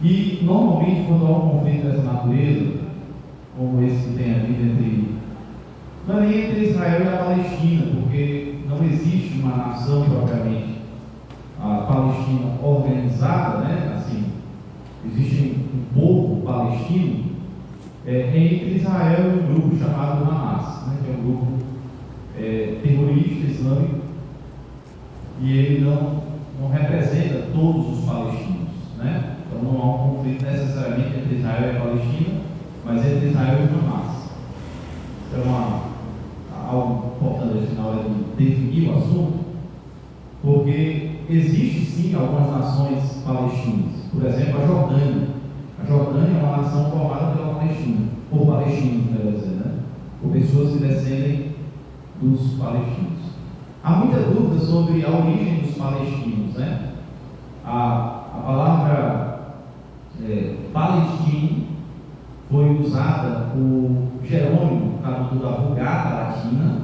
E, normalmente, quando há um conflito dessa natureza, como esse que tem havido não é nem entre Israel e a Palestina, porque não existe uma nação propriamente a Palestina organizada, né? Assim, existe um povo palestino entre Israel e um grupo chamado Hamas, né? Que é um grupo terrorista islâmico, e ele não representa todos os palestinos, né? Então não há um conflito necessariamente entre Israel e a Palestina, mas entre Israel e Hamas. Então algo importante na hora de definir o assunto, porque existe sim algumas nações palestinas, por exemplo a Jordânia. A Jordânia é uma nação formada pela Palestina, por palestinos, quer dizer, né? Por pessoas que descendem dos palestinos. Há muita dúvida sobre a origem dos palestinos, né? A palavra palestino foi usada por Jerônimo, tradutor da Vulgata Latina,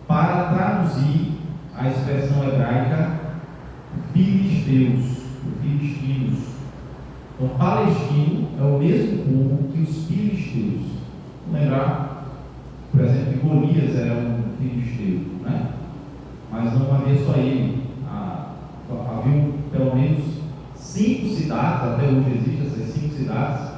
para traduzir a expressão hebraica filisteus, filistinos. Então, palestino é o mesmo povo que os filisteus. Vamos lembrar, por exemplo, que Golias era um filisteu, né? Mas não havia só ele. Havia pelo menos 5 cidades, até hoje existem essas 5 cidades,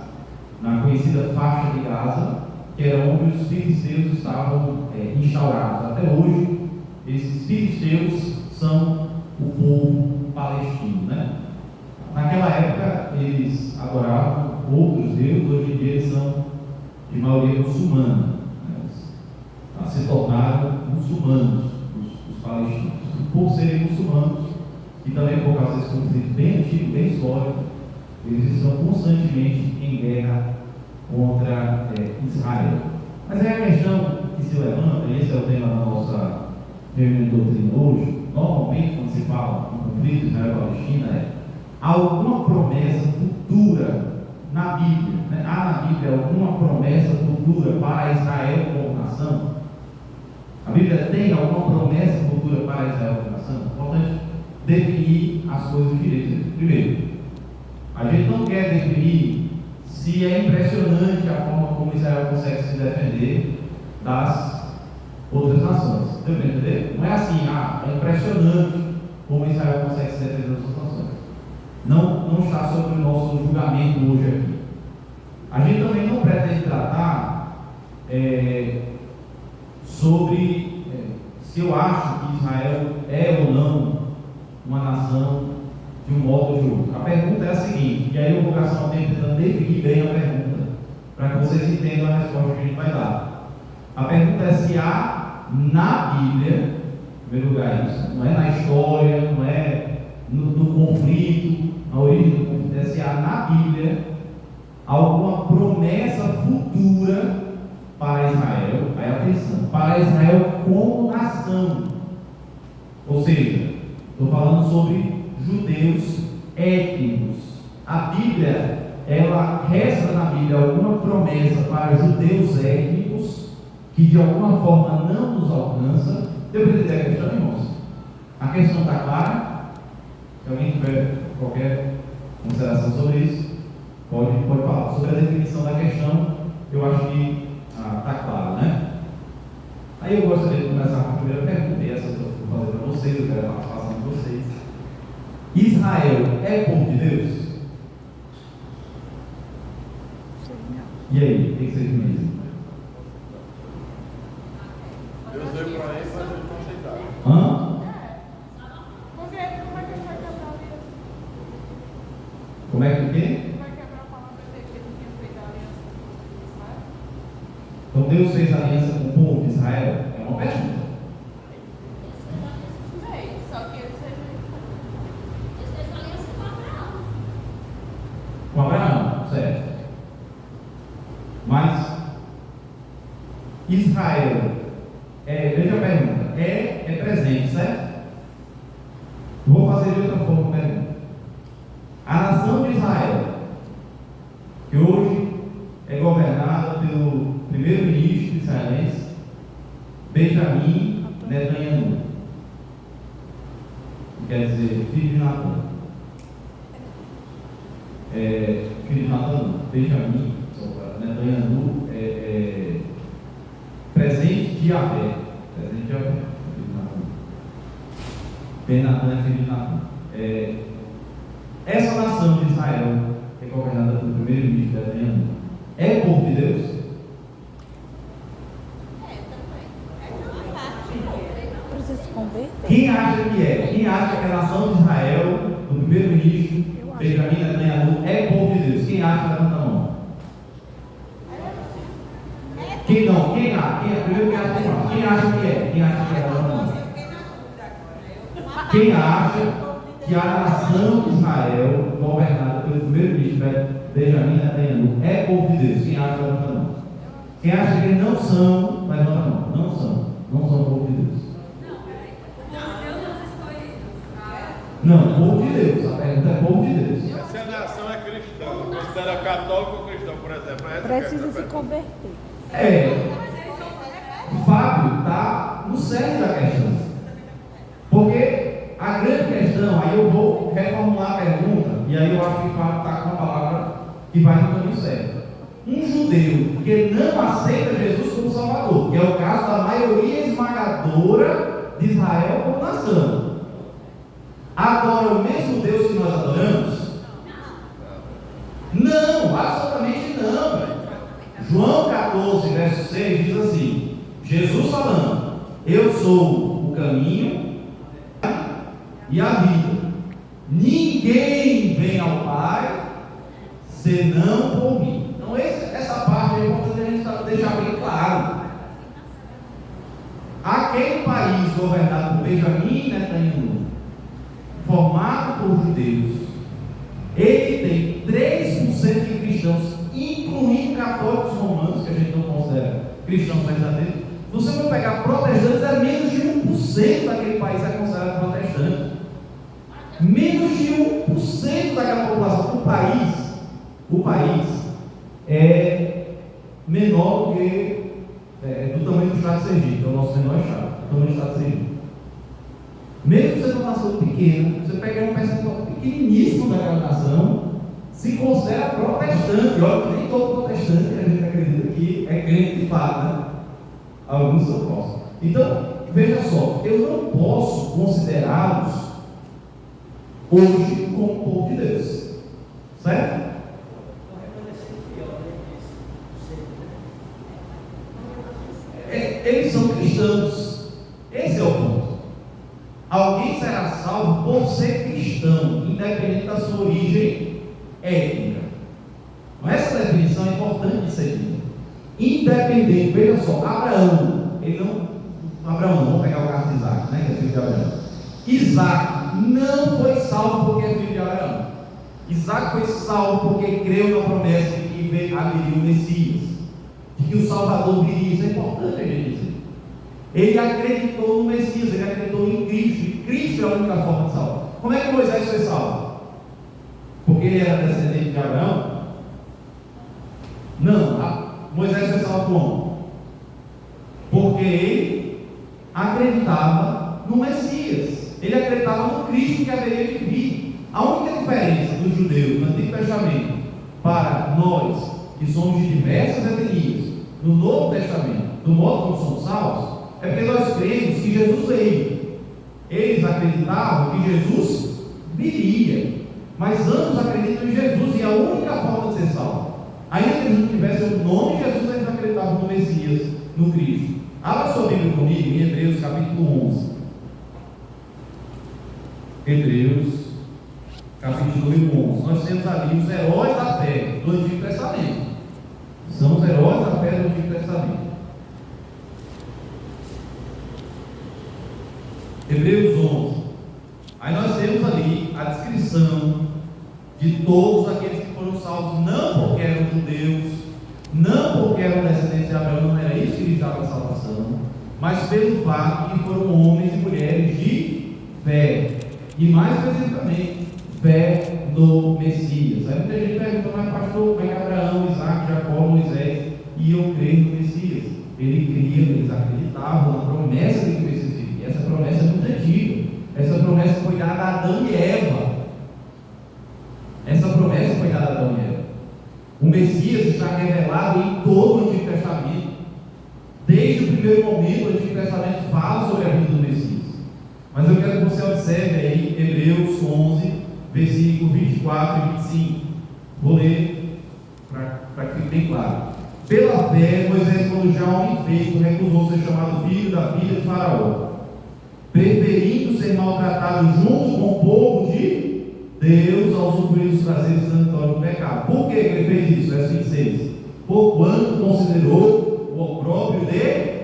na conhecida faixa de Gaza, que era onde os filisteus estavam instaurados. Até hoje, esses filisteus são o povo palestino, né? Naquela época, eles adoravam outros deuses, hoje em dia eles são de maioria muçulmana, né? Se tornaram muçulmanos, os palestinos. Por serem muçulmanos, e também por causa desse conflito bem antigo, bem histórico, eles estão constantemente em guerra contra Israel. Mas aí a questão que se levanta, e esse é o tema da nossa reunião de doutrina hoje, normalmente quando se fala em conflito Israel-Palestina, há alguma promessa futura na Bíblia, né? Há na Bíblia alguma promessa futura para Israel como nação? A Bíblia tem alguma promessa futura para Israel como nação? É importante definir as coisas direito. Primeiro, a gente não quer definir se é impressionante a forma como Israel consegue se defender das outras nações. Deu para entender? Não é assim, é impressionante como Israel consegue se defender das outras nações. Não está sobre o nosso julgamento hoje aqui. A gente também não pretende tratar sobre se eu acho que Israel é ou não uma nação de um modo ou de outro. A pergunta é a seguinte, e aí eu vou gastar um tempo tentando definir bem a pergunta, para que vocês entendam a resposta que a gente vai dar. A pergunta é se há na Bíblia, em primeiro lugar isso, não é na história, não é no conflito, na origem do conflito, é se há na Bíblia alguma promessa futura para Israel, aí atenção, para Israel como nação. Ou seja, estou falando sobre judeus étnicos. A Bíblia, ela resta na Bíblia alguma promessa para judeus étnicos que de alguma forma não nos alcança. Deu para entender a questão, irmãos? A questão está clara? Se alguém tiver qualquer consideração sobre isso, pode falar. Sobre a definição da questão, eu acho que está claro, né? Aí eu gostaria de começar com a primeira pergunta, e essa eu vou fazer para vocês, eu quero a participação de vocês. Israel é povo de Deus? E aí, o que vocês me dizem? Deus veio para eles, mas eles não aceitaram. Porque como é que ele vai quebrar a aliança? Como é que o quê? Ele vai quebrar a palavra dele que ele não tinha feito a aliança com Israel? Então Deus fez aliança com o povo de Israel? É uma pergunta. Sei, só que ele fez aliança com Abraão. Com Abraão, certo. Mas Israel, veja a pergunta, é presente, certo? Vou fazer de outra forma a pergunta. A nação de Israel, que hoje é governada pelo primeiro-ministro israelense, Benjamin Netanyahu, que quer dizer filho de Natã. filho de Natan, Benjamim, Netanyahu, presente de Yahvé, filho de Natan. Ben-Natan é filho de Natan. Essa nação de Israel, que é governada pelo primeiro-ministro Netanyahu, é o povo de Deus? Quem acha que é? Quem acha que a nação de Israel, do primeiro-ministro Benjamim Netanyahu, é povo de Deus? Quem acha? Levanta a mão. Quem não? Quem acha? Primeiro quem acha que é? Quem acha que é? Quem acha que é? Levanta a mão. Quem acha que a nação de Israel, governada pelo primeiro-ministro Benjamim Netanyahu, é povo de Deus? Quem acha? Levanta a mão. Quem acha que eles não são, levanta a mão. Não são. Não são povo de Deus. Não, povo de Deus. A pergunta é povo de Deus. Se a nação é cristã, se ela é católico ou cristão, por exemplo, precisa se converter. O Fábio está no cerne da questão. Porque a grande questão, aí eu vou reformular a pergunta, e aí eu acho que o Fábio está com uma palavra que vai no caminho certo. Um judeu que não aceita Jesus como Salvador, que é o caso da maioria esmagadora de Israel como nação, adora o mesmo Deus que nós adoramos? Não, absolutamente não. João 14, verso 6 diz assim: Jesus falando, eu sou o caminho e a vida. Ninguém vem ao Pai senão por mim. Então essa parte é importante a gente deixar bem claro. Aquele país governado por Benjamim Netanyahu, formado por judeus, ele tem 3% de cristãos, incluindo católicos romanos, que a gente não considera cristãos verdadeiros. Se você for pegar protestantes, é menos de 1% daquele país é considerado protestante. Menos de 1% daquela população. O país é menor do que do tamanho do estado de Sergipe, que é o nosso menor estado, o tamanho do estado de Sergipe. Mesmo que você não nação pequena, você pegar um percentual pequeniníssimo daquela nação, se considera protestante. Olha que nem todo protestante que a gente acredita que é crente de fato, né? Alguns são falsos. Então, veja só, eu não posso considerá-los hoje como povo de Deus, certo? Eles são cristãos. Esse é o ponto. Alguém será salvo por ser cristão, independente da sua origem étnica. Essa definição é importante de seguir. Independente, veja só, Abraão, vamos pegar o caso de Isaac, né, que é filho de Abraão. Isaac não foi salvo porque é filho de Abraão. Isaac foi salvo porque creu na promessa de que haveria o Messias, de que o Salvador viria. Isso é importante a gente dizer. Ele acreditou no Messias, ele acreditou em Cristo, e Cristo é a única forma de salvar. Como é que Moisés foi salvo? Porque ele era descendente de Abraão? Não, Moisés foi salvo como? Porque ele acreditava no Messias, ele acreditava no Cristo que haveria de vir. A única diferença dos judeus no Antigo Testamento para nós, que somos de diversas etnias, no Novo Testamento, do modo como somos salvos, é porque nós cremos que Jesus veio. Eles acreditavam que Jesus viria, mas ambos acreditam em Jesus, e a única forma de ser salvo, ainda que eles não tivessem o nome de Jesus, eles acreditavam no Messias, no Cristo. Abra sua Bíblia comigo em Hebreus capítulo 11. Hebreus capítulo 11. Nós temos ali os heróis da fé do Antigo Testamento. São os heróis da fé do Antigo Testamento. Hebreus 11. Aí nós temos ali a descrição de todos aqueles que foram salvos, não porque eram judeus, não porque eram descendentes de Abraão, não era isso que lhes dava a salvação, mas pelo fato de que foram homens e mulheres de fé, e mais especificamente, fé no Messias. Aí muita gente pergunta, mas pastor, como é que Abraão, Isaac, Jacó, Moisés iam crer no Messias? Eles acreditavam na promessa de que o Messias viria. Essa promessa é muito antiga. Essa promessa foi dada a Adão e Eva. Essa promessa foi dada a O Messias está revelado em todo o Antigo Testamento. Desde o primeiro momento, o Antigo Testamento fala sobre a vida do Messias. Mas eu quero que você observe aí Hebreus 11, versículo 24 e 25. Vou ler para que fique bem claro. Pela fé, Moisés, quando já homem feito, recusou ser chamado filho da filha de Faraó, preferindo ser maltratado junto com o povo de Deus ao sofrer os prazeres transitórios do pecado. Por que ele fez isso? Verso 26. Porquanto considerou o opróbrio de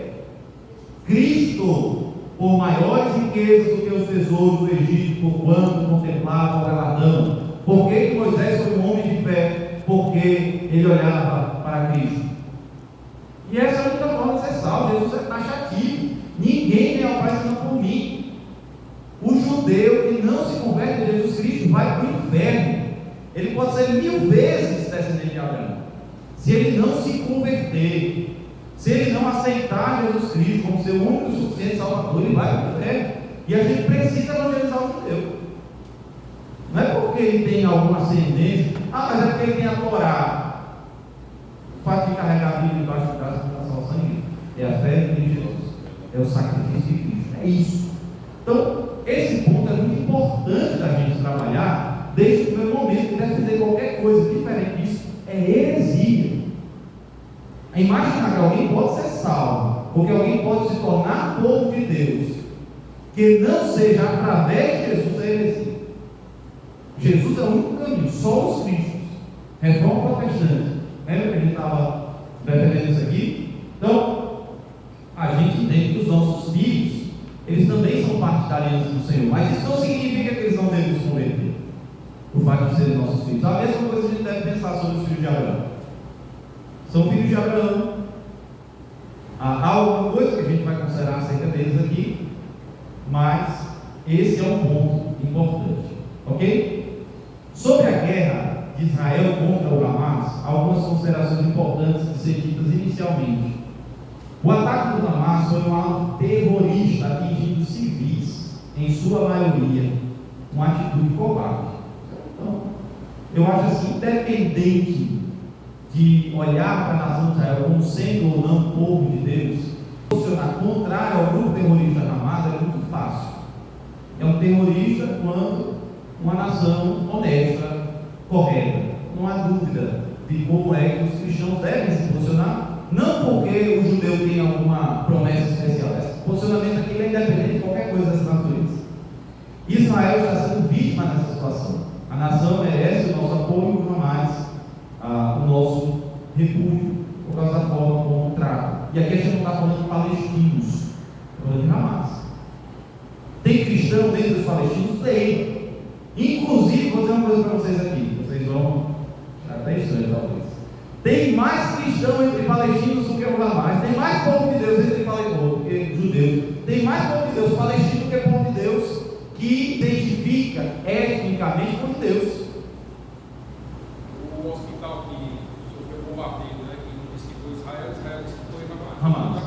Cristo por maiores riquezas do que os tesouros do Egito, porquanto contemplava o galardão. Por que Moisés foi um homem de fé? Porque ele olhava para Cristo. E essa é a única forma de ser salvo. Jesus é taxativo. Ninguém vem ao Pai senão por mim. O judeu que não se converte a Jesus Cristo vai para o inferno. Ele pode ser 1000 vezes descendente de Abraão. Se ele não se converter, se ele não aceitar Jesus Cristo como seu único e suficiente Salvador, ele vai para o inferno. E a gente precisa evangelizar o judeu. Não é porque ele tem alguma ascendência, mas é porque ele tem a Torá. O fato de carregar a Bíblia embaixo do braço para a salvação é a fé em Jesus, é o sacrifício de Cristo, é isso. Então, esse ponto é muito importante da gente trabalhar desde o primeiro momento. Defender qualquer coisa diferente disso é heresia. Imaginar que alguém pode ser salvo, porque alguém pode se tornar povo de Deus, que não seja através de Jesus, é heresia. Jesus é o único caminho, só os cristos. Reforma protestante. Lembra que a gente estava defendendo isso aqui? Então, a gente entende que os nossos filhos, eles também são parte da aliança do Senhor, mas isso não significa que eles não devem se converter. O fato de serem nossos filhos. A mesma coisa a gente deve pensar sobre os filhos de Abraão. São filhos de Abraão. Há alguma coisa que a gente vai considerar acerca deles aqui, mas esse é um ponto importante. Ok? Sobre a guerra de Israel contra o Hamas, algumas considerações importantes de ser ditas inicialmente. O ataque do Hamas foi um ato terrorista atingindo civis, em sua maioria, uma atitude covarde. Então, eu acho assim, independente de olhar para a nação de Israel como sendo ou não povo de Deus, posicionar contrário ao grupo terrorista Hamas é muito fácil. É um terrorista quando uma nação honesta, correta. Não há dúvida de como é que os cristãos devem se posicionar, não porque o judeu tem alguma promessa especial. Esse posicionamento aqui é independente de qualquer coisa dessa natureza. Israel está sendo vítima nessa situação. A nação merece o nosso apoio, jamais o nosso repúdio, por causa da forma como trata. E aqui a gente não está falando de palestinos, está falando de Hamas. Tem cristão dentro dos palestinos? Tem. Inclusive, vou dizer uma coisa para vocês aqui, vocês vão até estranho talvez. Tem mais cristão entre palestinos do que o Hamas. Tem mais povo de Deus entre palestinos do que judeus. Tem mais povo de Deus palestino do que povo de Deus que identifica etnicamente com Deus. O hospital que sofreu combatido, né, que disse que foi Israel disse que foi Hamas.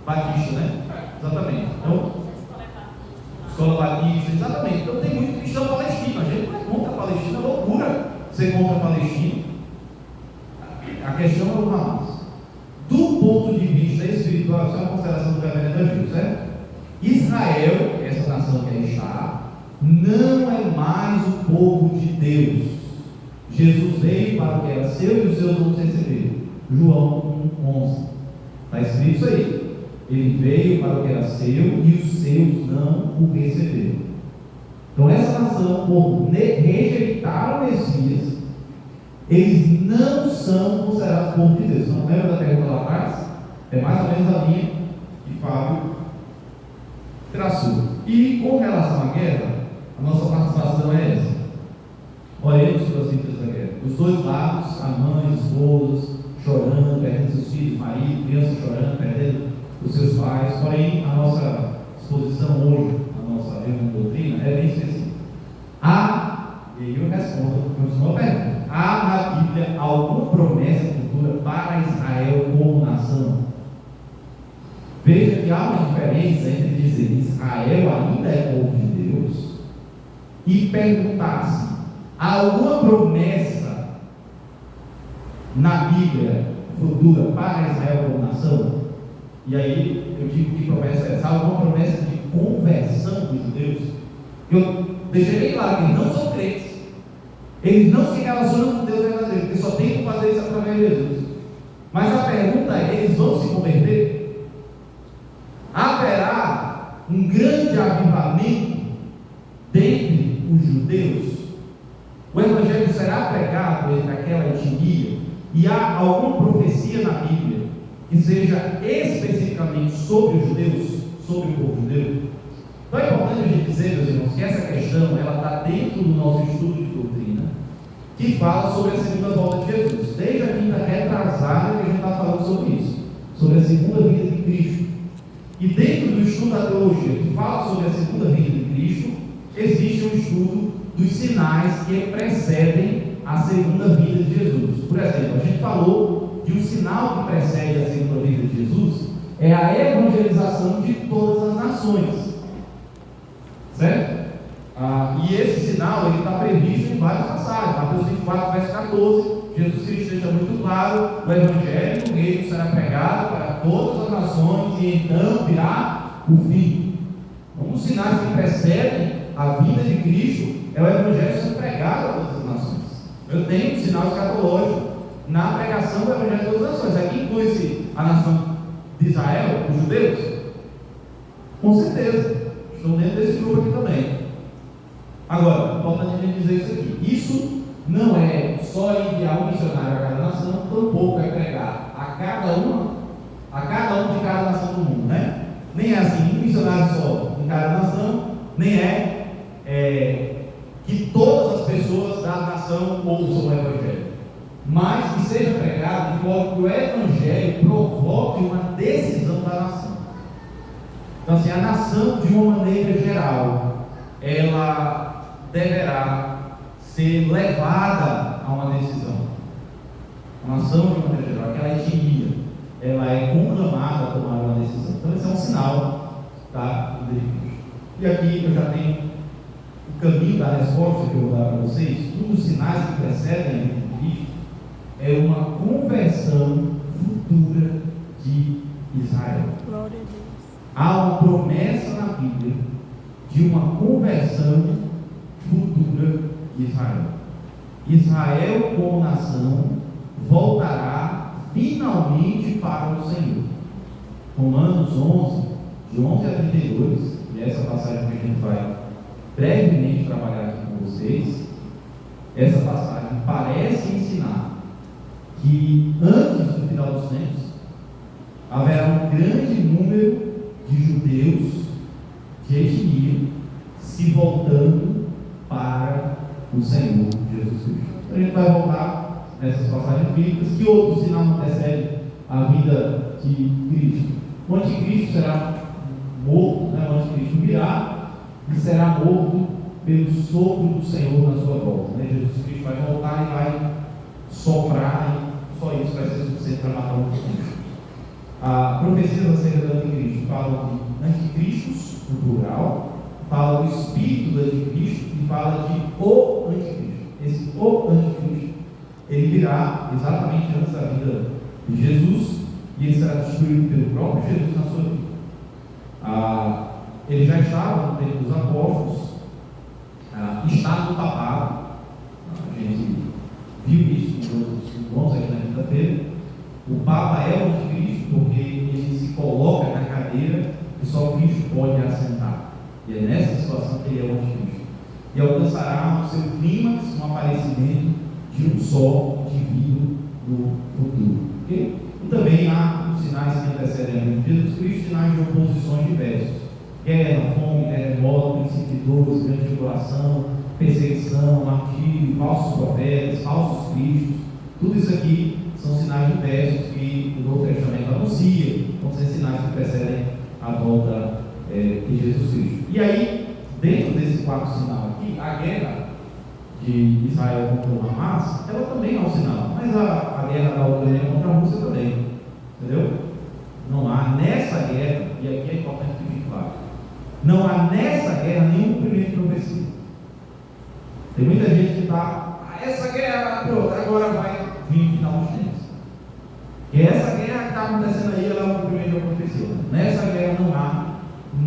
Batista, né? Exatamente. Então, Escola Batista, exatamente. Então tem muito cristão palestino. A gente não é contra a Palestina, é loucura ser contra a Palestina. A questão é o Hamas. Do ponto de vista espiritual, isso é uma consideração do reverendo Agil, certo? Israel, essa nação que aí está, não é mais o povo de Deus. Jesus veio para o que era seu e os seus não receberam. João 1,11. Está escrito isso aí. Ele veio para o que era seu e os seus não o receberam. Então essa nação, por rejeitar o Messias, eles não são considerados povo de Deus. Não lembra da pergunta lá atrás? É mais ou menos a linha que Fábio traçou. E com relação à guerra, a nossa participação é essa. Oremos pelas vítimas da guerra. Os dois lados, a mãe, as esposas, chorando, perdendo seus filhos, marido, crianças chorando, perdendo os seus pais. Porém, a nossa exposição hoje, a nossa reunião de doutrina, é bem específica. E eu respondo, continuo a pergunta. Há na Bíblia alguma promessa futura para Israel como nação? Veja que há uma diferença entre dizer Israel ainda é povo de Deus e perguntar-se: há alguma promessa na Bíblia futura para Israel como nação? E aí eu digo que promessa é essa, uma promessa de conversão dos judeus. Eu deixei bem claro que eles não são crentes, eles não se relacionam com Deus verdadeiro, porque só tem que fazer isso através de Jesus. Mas a pergunta é: eles vão se converter? Haverá um grande avivamento dentre os judeus? O Evangelho será pregado entre aquela etnia? E há alguma profecia na Bíblia que seja especificamente sobre os judeus, sobre o povo judeu? Então é importante a gente dizer, meus irmãos, que essa questão ela está dentro do nosso estudo de doutrina, que fala sobre a segunda volta de Jesus. Desde a quinta retrasada que a gente está falando sobre isso, sobre a segunda vinda de Cristo. E dentro do estudo da teologia que fala sobre a segunda vinda de Cristo, existe um estudo dos sinais que precedem a segunda vinda de Jesus. Por exemplo, a gente falou que o sinal que precede a segunda vinda de Jesus é a evangelização de todas as nações, certo? E esse sinal está previsto em várias passagens. Mateus 24, verso 14, Jesus Cristo deixa muito claro: o Evangelho do Reino será pregado para todas as nações e então virá o fim. Um dos sinais que precedem a vinda de Cristo é o Evangelho sendo pregado a todas as nações. Eu tenho um sinal escatológico na pregação do Evangelho a todas as nações. Aqui inclui-se a nação de Israel, os judeus? Com certeza, estão dentro desse grupo aqui também. Agora, importante a gente dizer isso aqui: isso não é só enviar um missionário a cada nação, tampouco é pregar a cada um de cada nação do mundo, né? Nem é assim, um missionário só em cada nação, nem que todas as pessoas da nação ouçam o Evangelho, mas que seja pregado de modo que o Evangelho provoque uma decisão da nação. Então assim, a nação de uma maneira geral, ela deverá ser levada a uma decisão. A nação de uma maneira geral, aquela etnia, ela é conclamada a tomar uma decisão. Então esse é um sinal da vinda de Cristo. E aqui eu já tenho o caminho da resposta que eu vou dar para vocês. Um dos sinais que precedem a vinda de Cristo é uma conversão futura de Israel. Glória a Deus. Há uma promessa na Bíblia de uma conversão futura de Israel. Israel como nação voltará finalmente para o Senhor. Romanos 11, de 11 a 32, e essa passagem que a gente vai brevemente trabalhar aqui com vocês, essa passagem parece ensinar que antes do final dos tempos haverá um grande número de judeus de etnia se voltando para o Senhor Jesus Cristo. A gente vai voltar nessas passagens bíblicas. Que outro sinal antecede a vida de Cristo? O anticristo será morto, né? O anticristo virá e será morto pelo sopro do Senhor na sua volta, né? Jesus Cristo vai voltar e vai soprar, e só isso vai ser suficiente para matar o anticristo. A profecia acerca do anticristo fala de anticristos, no plural, fala do espírito do anticristo e fala de o anticristo. Esse o anticristo, ele virá exatamente antes da vida de Jesus e ele será destruído pelo próprio Jesus na sua vida. Ele já estava no tempo dos apóstolos, está no papado. A gente viu isso nos outros encontros aqui na quinta-feira. O Papa é o anticristo porque ele se coloca na cadeira que só Cristo pode assentar. E é nessa situação que ele é o anticristo. E alcançará o seu clímax, um aparecimento de um só indivíduo no futuro. Okay? E também há os sinais que antecedem a vinda de Jesus Cristo, sinais de oposições diversos: guerra, fome, terremoto, princípio de dores, grande tribulação, perseguição, martírio, falsos profetas, falsos cristos. Tudo isso aqui são sinais diversos que o Novo Testamento anuncia, vão ser sinais que precedem a volta de Jesus Cristo. E aí, dentro desse quarto sinal aqui, a guerra de Israel contra o Hamas, ela também é um sinal, mas a guerra da Ucrânia contra a Rússia também, entendeu? Não há nessa guerra, e aqui é importante que fique claro, não há nessa guerra nenhum cumprimento de profecia. Tem muita gente que está, essa guerra, pronto, agora vir o final dos tempos. E essa guerra que está acontecendo aí, ela é um cumprimento de uma profecia. Nessa guerra não há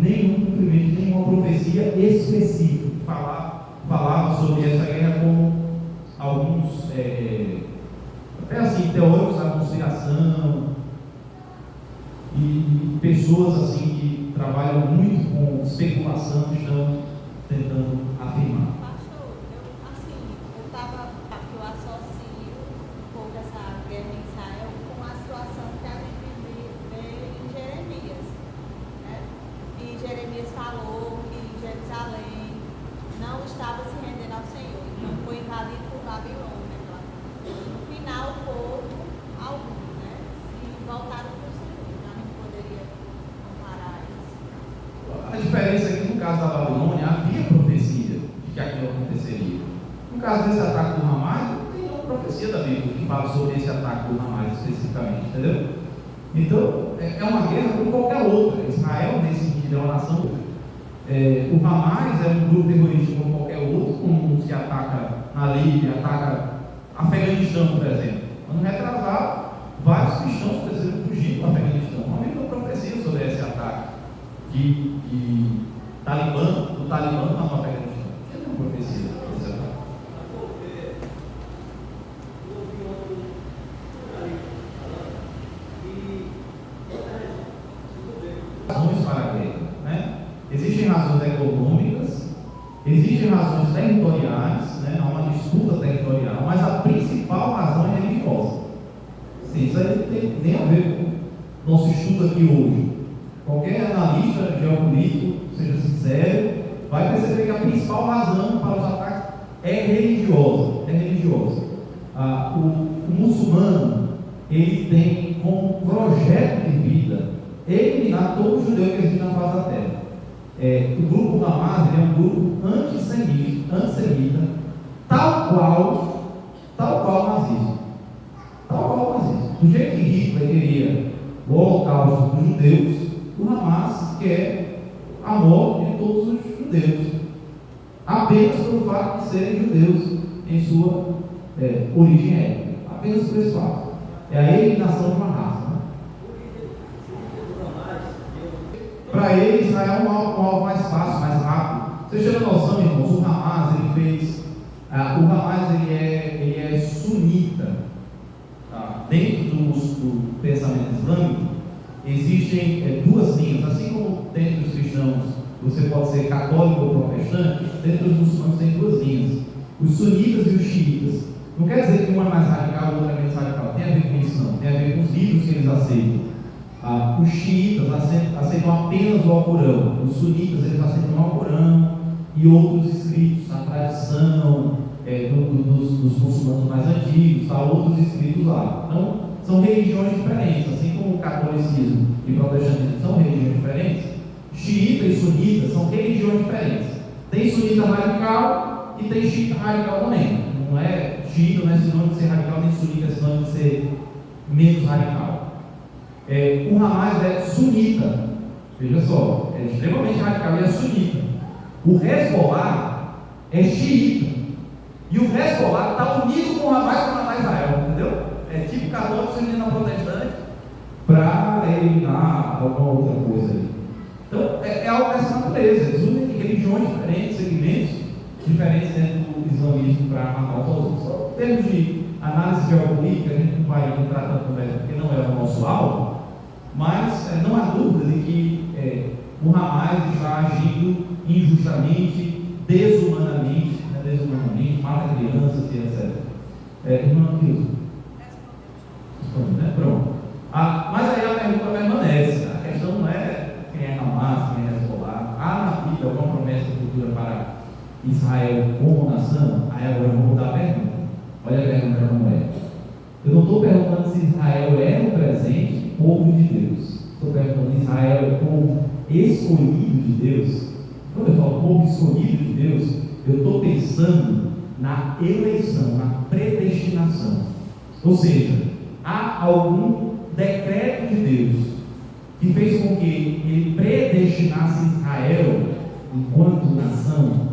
nenhum cumprimento de nenhuma profecia específica que falava sobre essa guerra, como alguns até assim, teóricos da conspiração e pessoas assim que trabalham muito com especulação estão tentando afirmar. Pastor, eu associo um pouco essa guerra em Israel com a situação que a gente vê em Jeremias, né? E Jeremias falou que Jerusalém não estava se rendendo ao Senhor, então foi invadido por Babilônia. No final, o povo, alguns, né, se voltaram para o Senhor. Então a gente poderia comparar isso. A diferença é que no caso da Babilônia havia profecia de que aquilo aconteceria. No caso desse ataque do Hamas, não tem nenhuma profecia da Bíblia que fala sobre esse ataque do Hamas especificamente, entendeu? Então, é uma guerra como qualquer outra. Israel, nesse sentido, é uma nação. O Hamas é um grupo terrorista como qualquer outro, como se ataca na Líbia, ataca Afeganistão, por exemplo. Ano retrasado, vários cristãos precisaram fugir do Afeganistão. Não havia uma profecia sobre esse ataque do Talibã no Afeganistão. Não tem uma profecia desse ataque. Razões para a guerra, né? Existem razões econômicas, existem razões territoriais, né? Há uma disputa territorial, mas a principal razão é religiosa. Sim, isso aí não tem nem a ver com o nosso estudo aqui hoje. Qualquer analista geopolítico, seja sincero, vai perceber que a principal razão para os ataques é religiosa. O muçulmano, ele tem como projeto de vida eliminar todo o judeu que existe na face da terra. O grupo Hamas é um grupo antissemita, tal qual o nazismo. Do jeito que Hitler queria o holocausto dos judeus, o Hamas quer a morte de todos os judeus, apenas pelo fato de serem judeus em sua origem étnica, apenas por esse fato. É a eliminação de uma raça. Né? Para ele, Israel é um alvo mais fácil, mais rápido. Vocês têm noção, irmãos? O Hamas, o Hamas ele é sunita. Tá? Dentro do pensamento islâmico, existem duas linhas. Assim como dentro dos cristãos você pode ser católico ou protestante, dentro dos muçulmanos tem duas linhas: os sunitas e os xiitas. Não quer dizer que uma é mais radical e outra é menos radical. Tem a ver com isso, não. Tem a ver com os livros que eles aceitam. Os xiitas aceitam apenas o Alcorão. Os sunitas, eles aceitam o Alcorão e outros escritos, a tradição dos muçulmanos mais antigos, outros escritos lá. Então, são religiões diferentes. Assim como o catolicismo e o protestantismo são religiões diferentes, xiita e sunita são religiões diferentes. Tem sunita radical e tem xiita radical também. Não é xiita, não é sinônimo de ser radical, nem sunita é sinônimo de ser menos radical. O Hamas é sunita, veja só, é extremamente radical e é sunita. O Hezbollah é xiita, e o Hezbollah está unido com o Hamas para matar Israel, entendeu? É tipo católico se unindo a protestante para eliminar alguma outra coisa ali. Então, é algo dessa natureza. Eles unem religiões diferentes, segmentos diferentes dentro do islamismo para matar os outros. Só em termos de análise geopolítica, a gente não vai entrar tanto nessa, porque não é o nosso alvo, mas não há dúvida de que o Hamas está agindo injustamente, desumanamente, mata crianças e etc. Irmão Deus. Né? Pronto. Mas aí a pergunta permanece. A questão não é quem é Hamas, quem é Hezbollah. Há na Bíblia alguma promessa futura para Israel como nação? Aí agora eu vou mudar a pergunta. Olha a pergunta como é. Eu não estou perguntando se Israel é no presente povo de Deus. Estou perguntando se Israel é povo escolhido de Deus. Quando eu falo povo escolhido de Deus, eu estou pensando na eleição, na predestinação. Ou seja, há algum decreto de Deus que fez com que ele predestinasse Israel enquanto nação.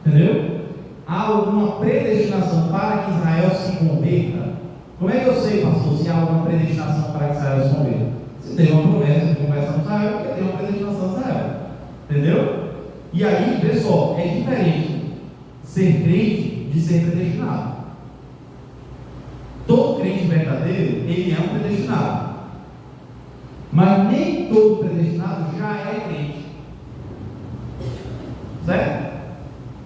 Entendeu? Há alguma predestinação para que Israel Israel se converta, como é que eu sei, pastor, se há alguma predestinação para que Israel se converta? Se tem uma promessa de conversão de Israel, porque tem uma predestinação de Israel. Entendeu? E aí, pessoal, é diferente ser crente de ser predestinado. Todo crente verdadeiro, ele é um predestinado. Mas nem todo predestinado já é crente. Certo?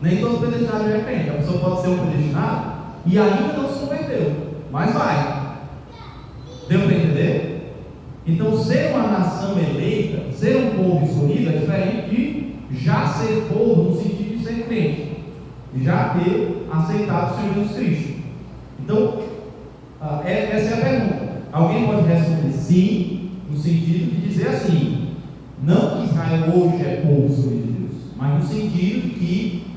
Nem todo predestinado já é crente. A pessoa pode ser um predestinado e ainda não se converteu, mas vai. Deu para entender? Então, ser uma nação eleita, ser um povo escolhido, é diferente de já ser povo no sentido de ser crente, de já ter aceitado o Senhor Jesus Cristo. Então, essa é a pergunta. Alguém pode responder sim, no sentido de dizer assim: não que Israel hoje é povo escolhido de Deus, mas no sentido de que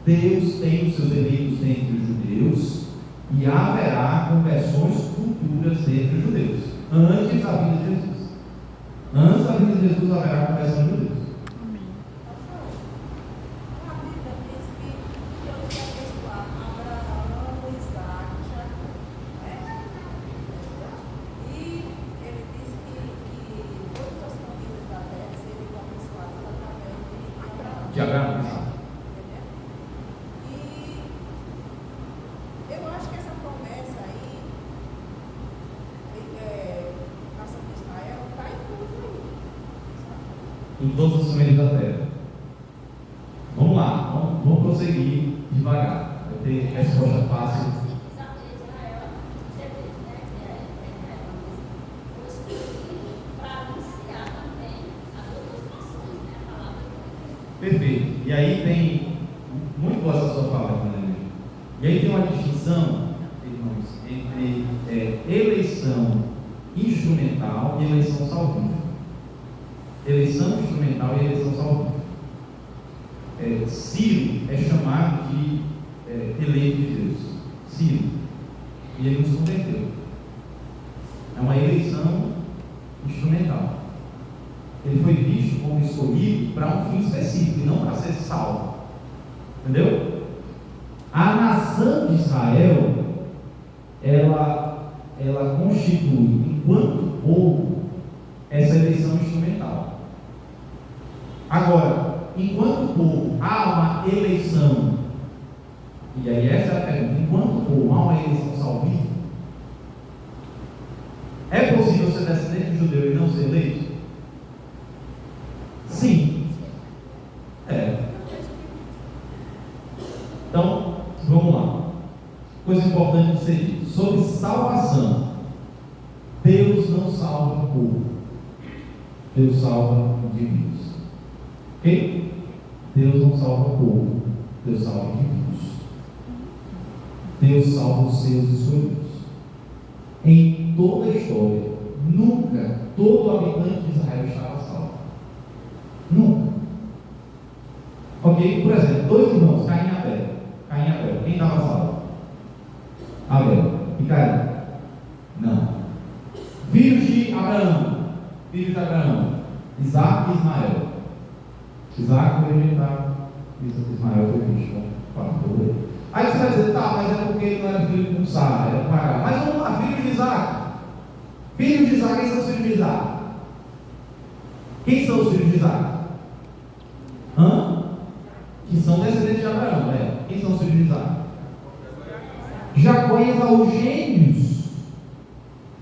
Deus tem os seus eleitos entre os judeus e haverá conversões futuras entre os judeus, antes da vinda de Jesus. Antes da vinda de Jesus haverá conversão de judeus. A Bíblia diz que Deus vai abençoar Abraão, Isaac, Jacó. E ele diz que todas as famílias da terra seriam abençoadas através de Abraão. De Abraão. Eu acho que essa promessa aí, nação de Israel, está inclusa aí, sabe? Em todas as famílias da terra. Vamos lá, vamos prosseguir devagar. Vai ter resposta fácil. Perfeito. E aí tem muito boa essa sua fala, né? E aí tem uma distinção, irmãos, entre eleição instrumental e eleição salvífica. Eleição instrumental e eleição salvífica. Ciro é chamado de eleito de Deus. Ciro. E ele não se converteu. É uma eleição instrumental. Ele foi visto como escolhido para um fim específico e não para ser salvo. Entendeu? A nação de Israel, ela constitui, enquanto povo, essa eleição instrumental. Agora, enquanto povo, há uma eleição, e aí essa é a pergunta: enquanto povo, há uma eleição salvífica? É possível ser descendente de judeu e não ser eleito? Sim. Então, vamos lá. Coisa importante de ser dito: sobre salvação, Deus não salva o povo, Deus salva indivíduos. Ok? Deus não salva o povo, Deus salva indivíduos. Deus salva os seus escolhidos. Em toda a história, nunca todo habitante de Israel estava salvo. Nunca. Ok? Por exemplo, dois irmãos, Caim e Abel. Caim e Abel. Quem estava salvo? Abel. E Caim? Não. Filhos de Abraão. Filhos de Abraão. Isaac e Ismael. Isaac foi rejeitado. Ismael foi visto. Aí você vai dizer: tá, mas é porque ele não era filho com Sara, era com Agar. Mas vamos lá, filho de Isaac. Filhos de Isaac, quem são os filhos de Isaac? Quem são os filhos de Isaac? Que são descendentes de Abraão, Quem são os filhos de Isaac? Jacó e Esaú, gêmeos.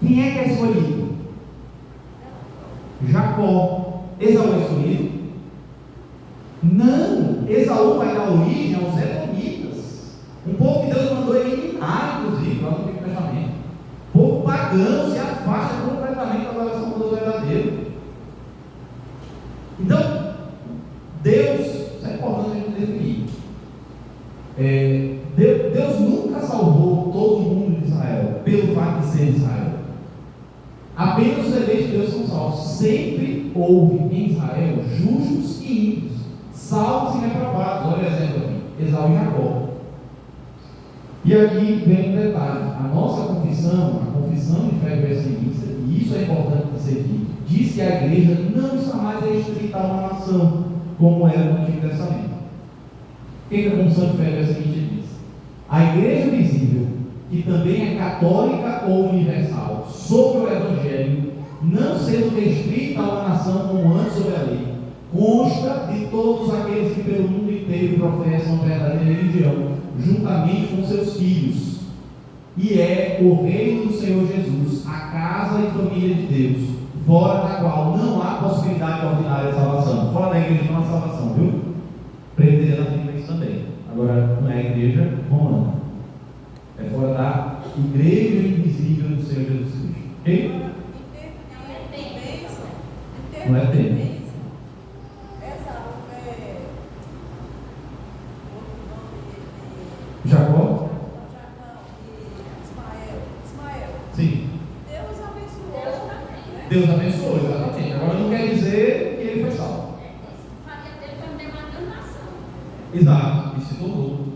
Quem é que é escolhido? Jacó. Esaú é escolhido? Não. Esaú vai dar origem aos edomitas, um povo que Deus mandou eliminar, inclusive, lá no Antigo Testamento. O povo pagão se afasta completamente da adoração do Deus verdadeiro. Então, Deus, isso é importante a gente definir. Deus nunca salvou todo mundo de Israel pelo fato de ser Israel. Apenas os eleitos de Deus são salvos. Sempre houve em Israel justos e ímpios, salvos e reprovados. Olha o exemplo aqui: Esaú e Jacó. E aqui vem um detalhe: a nossa confissão, a confissão de fé versionista, e isso é importante de ser dito, diz que a igreja não está mais restrita a uma nação, como era no Antigo Testamento. O que a confissão de fé versionista diz? A igreja visível, que também é católica ou universal, sobre o Evangelho, não sendo restrita a uma nação como antes sobre a lei, consta de todos aqueles que pelo mundo inteiro professam a verdadeira religião, juntamente com seus filhos, e é o reino do Senhor Jesus, a casa e família de Deus, fora da qual não há possibilidade ordinária de salvação. Fora da igreja não há salvação, viu? Presbiteriana afirma isso também. Agora, não é a igreja romana, é fora da igreja invisível do Senhor Jesus Cristo. Ok? Não é tempo. Jacó? Ismael. Sim. Deus abençoou. Deus abençoou, exatamente. Agora não quer dizer que ele foi salvo. Faria dele também uma nação. Exato, e se tornou.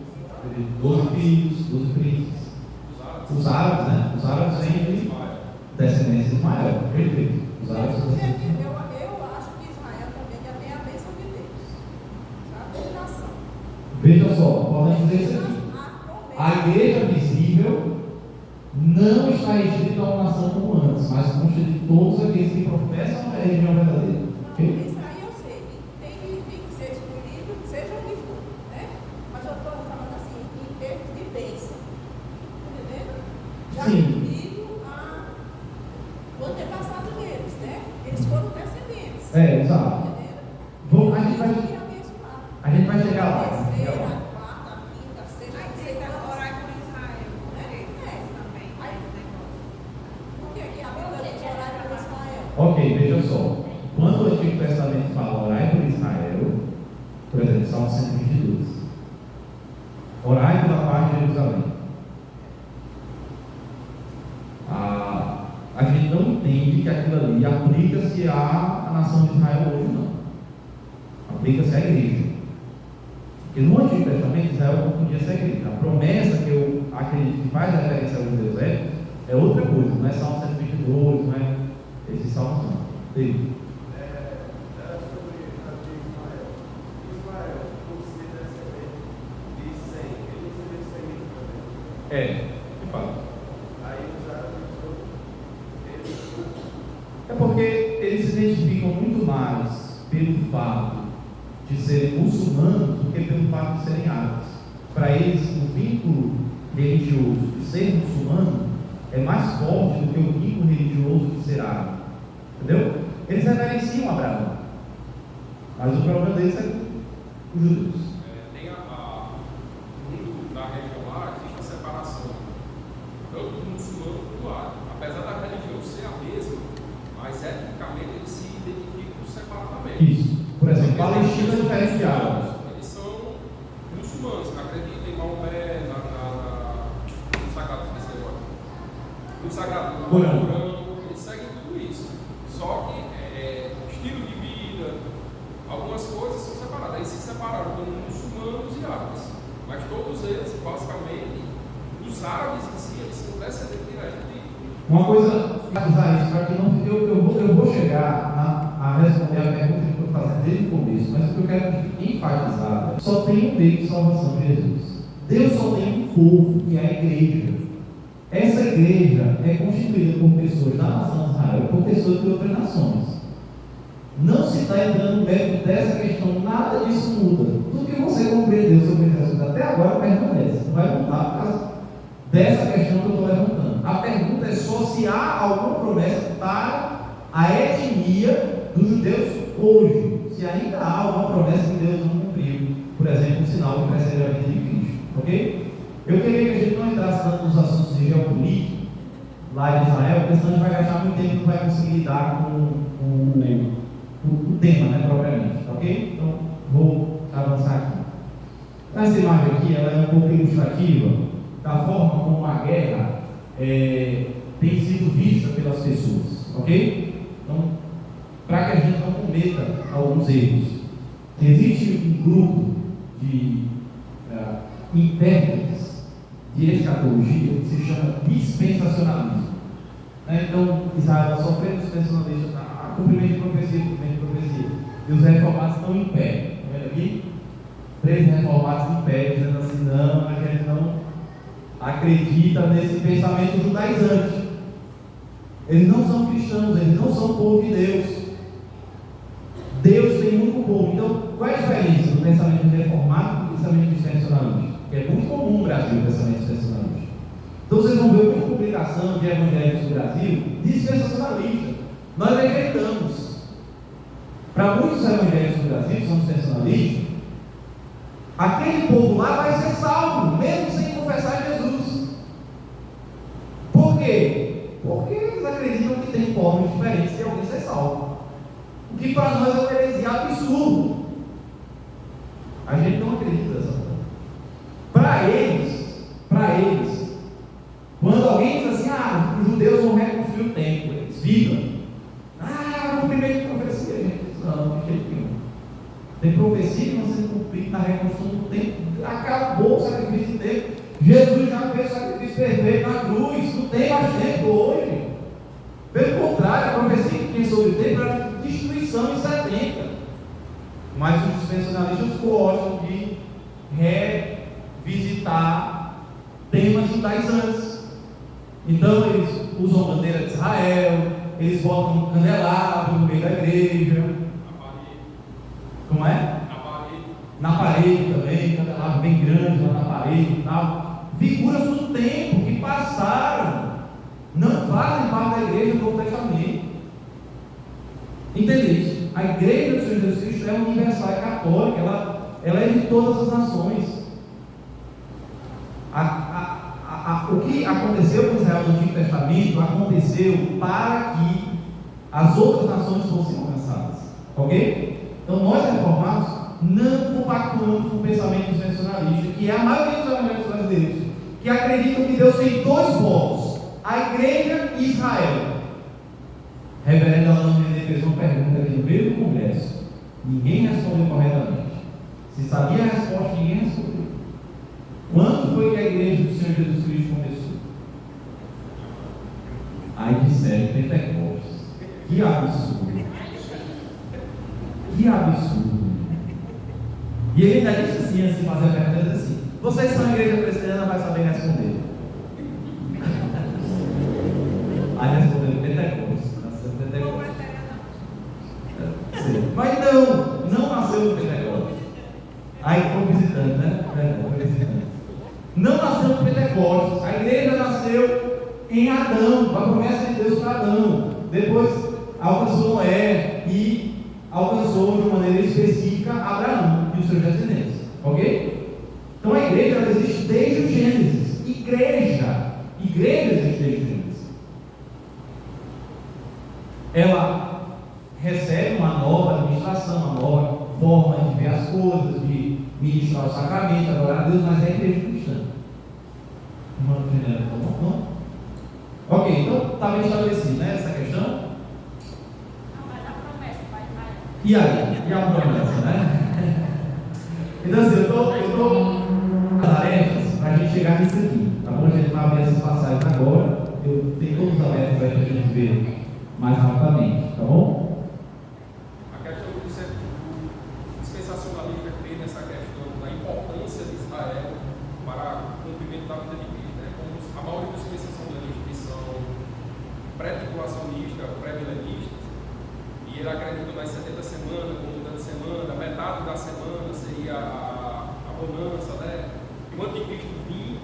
12 filhos, 12 príncipes. Os árabes, né? Os árabes vêm de descendência de Ismael. Perfeito. Os árabes são descendentes de Ismael. Eu acho que Israel também já tem a bênção de Deus. A nação. Veja só, podem dizer isso aqui. A igreja visível não está restrita a uma nação como antes, mas consta de todos aqueles que professam a religião verdadeira. Okay? Isso aí eu sei. Tem que ser escolhido, seja o que for. Né? Mas eu estou falando assim, em termos de bênção. Entendeu? Já Sim. devido ao antepassado deles, né? Eles foram descendentes. Exato. Entendeu? A gente vai chegar lá. Terceira, quarta, quinta, sexta, Aí tem que orar por Israel. Também. Por que a Bíblia diz orar por Israel? Ok, veja só. Quando o Antigo Testamento fala orai por Israel, por exemplo, Salmo 122, orai pela paz de Jerusalém. A gente não entende que aquilo ali aplica-se à nação de Israel hoje, não. Aplica-se à igreja. Porque no Antigo Testamento, Israel confundia essa igreja. A promessa que eu acredito que faz referência aos judeus é outra coisa, não é Salmo 122, não é esse Salmo não. Dele. Era sobre a de Ismael. Ismael, por ser descendente de Sem, ele não seria semita também. De fato. Aí os árabes, eles. É porque eles se identificam muito mais pelo fato de serem muçulmanos do que pelo fato de serem árabes. Para eles, o vínculo religioso de ser muçulmano é mais forte do que o vínculo religioso de ser árabe. Entendeu? Eles reverenciam Abraão, mas o problema deles é os judeus. Tem mundo da região lá, existe a separação tanto do muçulmano quanto do árabe. Apesar da religião ser a mesma, mas etnicamente eles se identificam separadamente. Isso. Por exemplo, Palestina é diferente de árabe. Eles são muçulmanos, acreditam em Maomé, no sagrado, no sagrado Corão. Eles seguem tudo isso. Só que estilo de vida, algumas coisas são separadas. Eles se separaram como muçulmanos e árabes. Mas todos eles, basicamente, os árabes em si, eles são descendentes diretos de. Uma coisa, usar isso para que não. Eu vou chegar a responder a pergunta que eu estou fazendo desde o começo, mas o que eu quero enfatizar: só tem um meio de salvação de Jesus. Deus só tem um povo, que é a igreja. Essa igreja é constituída por pessoas da nação de Israel e por pessoas de outras nações. Não se está entrando no mérito dessa questão, nada disso muda. Tudo que você compreendeu sobre esse assunto até agora permanece, não vai mudar por causa dessa questão que eu estou levantando. A pergunta é só se há alguma promessa para a etnia dos judeus hoje. Se ainda há alguma promessa que Deus não cumpriu, por exemplo, um sinal que precede a vida de Cristo. Ok? Eu queria que a gente não entrasse tanto nos assuntos de geopolítica lá de Israel, porque senão a gente vai gastar muito tempo e não vai conseguir lidar com o tema, né, propriamente. Ok? Então, vou avançar aqui. Essa imagem aqui ela é um pouco ilustrativa da forma como a guerra tem sido vista pelas pessoas. Ok? Então, para que a gente não cometa alguns erros, existe um grupo de intérpretes de escatologia que se chama dispensacionalismo. Então, Israel está sofrendo dispensacionalismo, cumprimento de profecia. E os reformados estão em pé. Está vendo aqui? 3 reformados em pé, dizendo assim: não, a gente não acredita nesse pensamento judaizante. Eles não são cristãos, eles não são povo de Deus. Deus tem um único povo. Então, qual é a diferença do pensamento reformado e do pensamento dispensacionalista? Que é muito comum no Brasil o pensamento dispensacionalista. Então, vocês vão ver muita publicação de evangélicos do Brasil dispensacionalista. Nós acreditamos. Para muitos evangélicos do Brasil, que são dispensacionalistas, aquele povo lá vai ser salvo, mesmo sem confessar Jesus. Por quê? Porque eles acreditam que tem formas diferentes de alguém ser salvo. O que para nós é uma heresia absurdo. A gente não acredita dessa forma. Para eles, quando alguém diz assim, os judeus vão reconstruir o templo, eles vibram. O primeiro profecia, gente. Não, de jeito nenhum. Tem profecia que não sendo cumprida na reconstrução do templo. Acabou o sacrifício do templo. Jesus já fez o sacrifício perfeito na cruz. Não tem mais templo hoje. Pelo contrário, a profecia que tinha sobre o templo era de destruição em 70. Mas os dispensacionalistas gostam de revisitar temas judaizantes. Então eles usam a bandeira de Israel, eles botam um candelabro no meio da igreja. Como é? Na parede também, candelabro bem grande lá na parede e tal. Figuras do tempo que passaram, não fazem parte da igreja do Novo Testamento. Entende isso? A igreja do Senhor Jesus Cristo é universal, é católica, ela é de todas as nações. O que aconteceu com Israel no Antigo Testamento aconteceu para que as outras nações fossem alcançadas. Ok? Então nós reformados não compactuamos com o pensamento dispensacionalista, que é a maioria dos evangélicos brasileiros, que acreditam que Deus tem dois povos, a igreja e Israel. Reverendo Alain René fez uma pergunta aqui no meio do congresso. Ninguém respondeu corretamente. Se sabia a resposta, ninguém respondeu. Quando foi que a igreja do Senhor Jesus Cristo começou? Aí disseram Pentecostes. Que absurdo. Que absurdo. E ele ainda disse assim, fazer a pergunta assim: vocês são a igreja presbiteriana, vai saber responder. Aí respondeu Pentecostes. Nasceu Pentecostes. Mas não nasceu no Pentecostes. Aí foi visitante, né? Foi visitante. Não nasceu no Pentecostes. A igreja nasceu em Adão, com a promessa de Deus para Adão. Depois alcançou Noé e alcançou de uma maneira específica Abraão e os seus descendentes. Ok? Então a igreja ela existe desde o Gênesis. Igreja existe desde o Gênesis. Ela recebe uma nova administração, uma nova forma de ver as coisas, de ministrar o sacramento, adorar a Deus, mas é a igreja cristã. Não? Ok, então está bem estabelecido, né, essa questão? Não, mas a promessa vai Israel. E aí? E a promessa, né? Então assim, eu estou tarefas para a gente chegar nisso aqui, tá bom? A gente vai abrir essas passagens agora, eu tenho todos abertos para a gente ver mais rapidamente, tá bom? A questão do dispensacionalista crê nessa questão da importância de Israel para o cumprimento da vida de Cristo, né? Como a maioria dos dispensacionalistas que são pré-tribulacionistas, pré-milenistas, e ele acredita nas 70 semanas, como mudança de semana, metade da semana seria a bonança, né? Que o anticristo vir,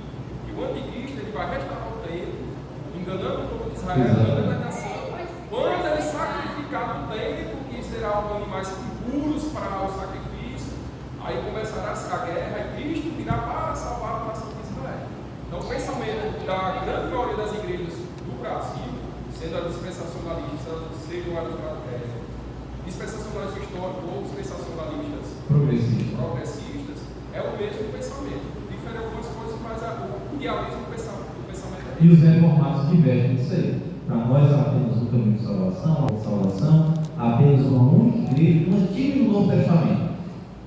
que o anticristo ele vai restaurar o templo, enganando o povo de Israel, enganando a nação. Quando ele sacrificar no templo, que será um animais puros para o sacrifício, aí começará a guerra e Cristo virá para salvar a nação de Israel. Então o pensamento da grande maioria das igrejas do Brasil, sendo a dispensacionalista, sejam as dispensacionalistas históricos ou dispensacionalistas progressistas, é o mesmo pensamento. Diferem algumas coisas, mas o idealismo do pensamento é. E os reformados divergem disso aí. Para nós, apenas o caminho de salvação, apenas uma única igreja, no Antigo e no Novo Testamento.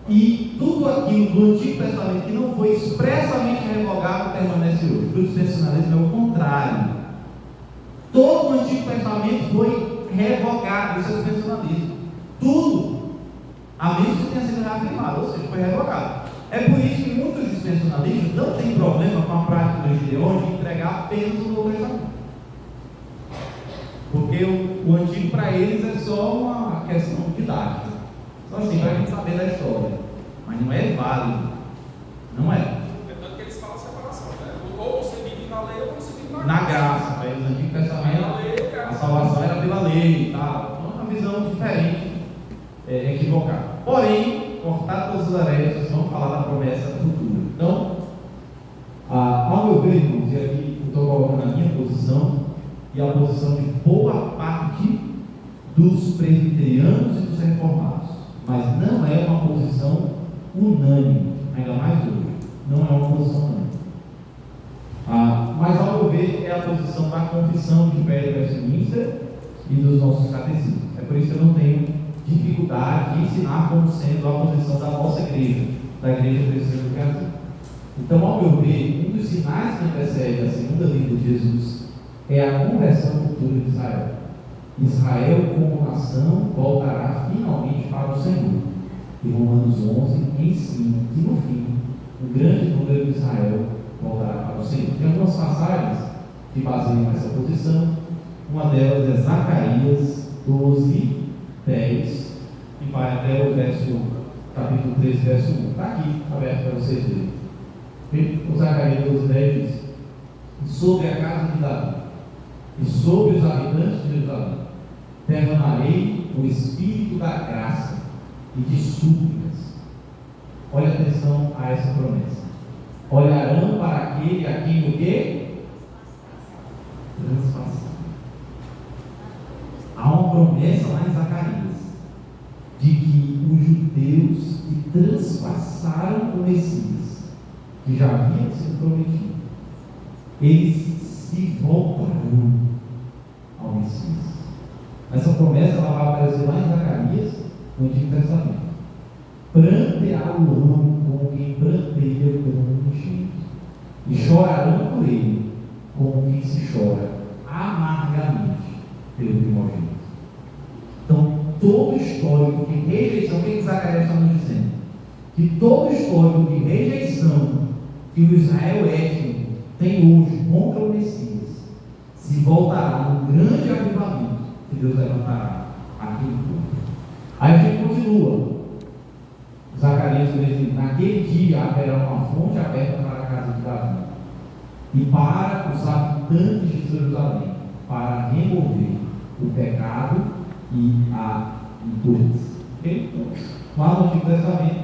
E tudo aquilo do Antigo Testamento que não foi expressamente revogado permanece hoje. O dispensacionalismo é o contrário. Todo o Antigo Testamento foi revogado, isso é dispensacionalismo. Tudo, a menos que tenha sido reafirmado, ou seja, foi revogado. É por isso que muitos dispensacionalistas não têm problema com a prática dos Gideões de entregar apenas o Novo Testamento. Porque o Antigo para eles é só uma questão didática. Só assim, para a gente saber da história. Mas não é válido. Não é. É tanto que eles falam separação, né? Ou você vive na lei ou você vive Na graça. Para eles, o Antigo Testamento, a salvação era pela lei e tal. Então é uma visão diferente, equivocada. Porém, cortar todas as arestas, vamos falar da promessa futura. Então, ao meu ver, irmãos, e aqui eu estou colocando a minha posição e a posição de boa parte dos presbiterianos e dos reformados, mas não é uma posição unânime, ainda mais hoje, não é uma posição unânime. Mas ao meu ver é a posição da Confissão de Fé de Westminster e dos nossos catecismos. É por isso que eu não tenho dificuldade de ensinar como sendo a posição da nossa igreja, da Igreja Presbiteriana do Brasil. Então, ao meu ver, um dos sinais que antecede a segunda vinda de Jesus é a conversão futura de Israel. Israel, como nação, voltará finalmente para o Senhor. E Romanos 11 ensina que no fim, o grande número de Israel voltará para o Senhor. Tem algumas passagens que baseiam essa posição. Uma delas é Zacarias 12, 10, e vai até o capítulo 13, verso 1. Está aqui, aberto para vocês verem. O Zacarias 12, 10 diz: e sobre a casa de Davi, e sobre os habitantes de Jerusalém, derramarei o Espírito da graça e de súplicas. Olha atenção a essa promessa. Olharão para aquele a quem o quê? Transpassar. Há uma promessa lá em Zacarias de que os judeus que transpassaram o Messias, que já havia sido prometido, eles se voltarão ao Messias. Essa promessa ela vai aparecer lá em Zacarias, no Antigo Testamento. Pranteá-lo-ão como quem pranteia pelo unigênito, e chorarão por ele como quem se chora amargamente pelo primogênito. Então, todo histórico de rejeição, o que Zacarias está nos dizendo? Que todo histórico de rejeição que o Israel étnico tem hoje contra o Messias se voltará num grande avivamento que Deus levantará aquele povo. Aí a gente continua. Zacarias 13: naquele dia haverá uma fonte aberta para a casa de Davi e para os habitantes de Jerusalém, para remover o pecado e a impureza. Okay? Lá no Antigo Testamento,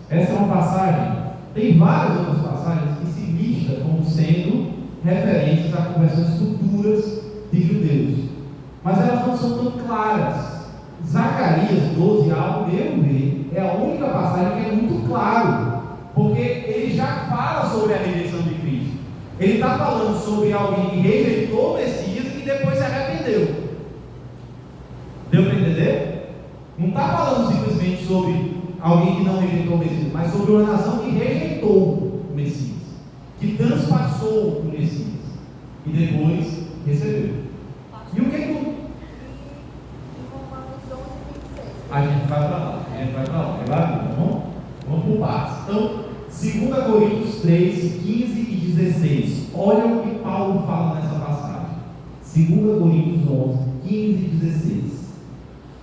essa é uma passagem. Tem várias outras passagens que se listam como sendo referências a conversões futuras de judeus, mas elas não são tão claras. Zacarias 12, ao meu ver, é a única passagem que é muito claro, porque ele já fala sobre a rejeição de Cristo. Ele está falando sobre alguém que rejeitou o Messias e que depois se arrependeu. Deu para entender? Não está falando simplesmente sobre alguém que não rejeitou o Messias, mas sobre uma nação que rejeitou o Messias, que transpassou o Messias e depois recebeu. E o que é que a gente vai para lá? É lá, vamos por partes. Então, 2 Coríntios 3, 15 e 16. Olha o que Paulo fala nessa passagem. 2 Coríntios 11, 15 e 16.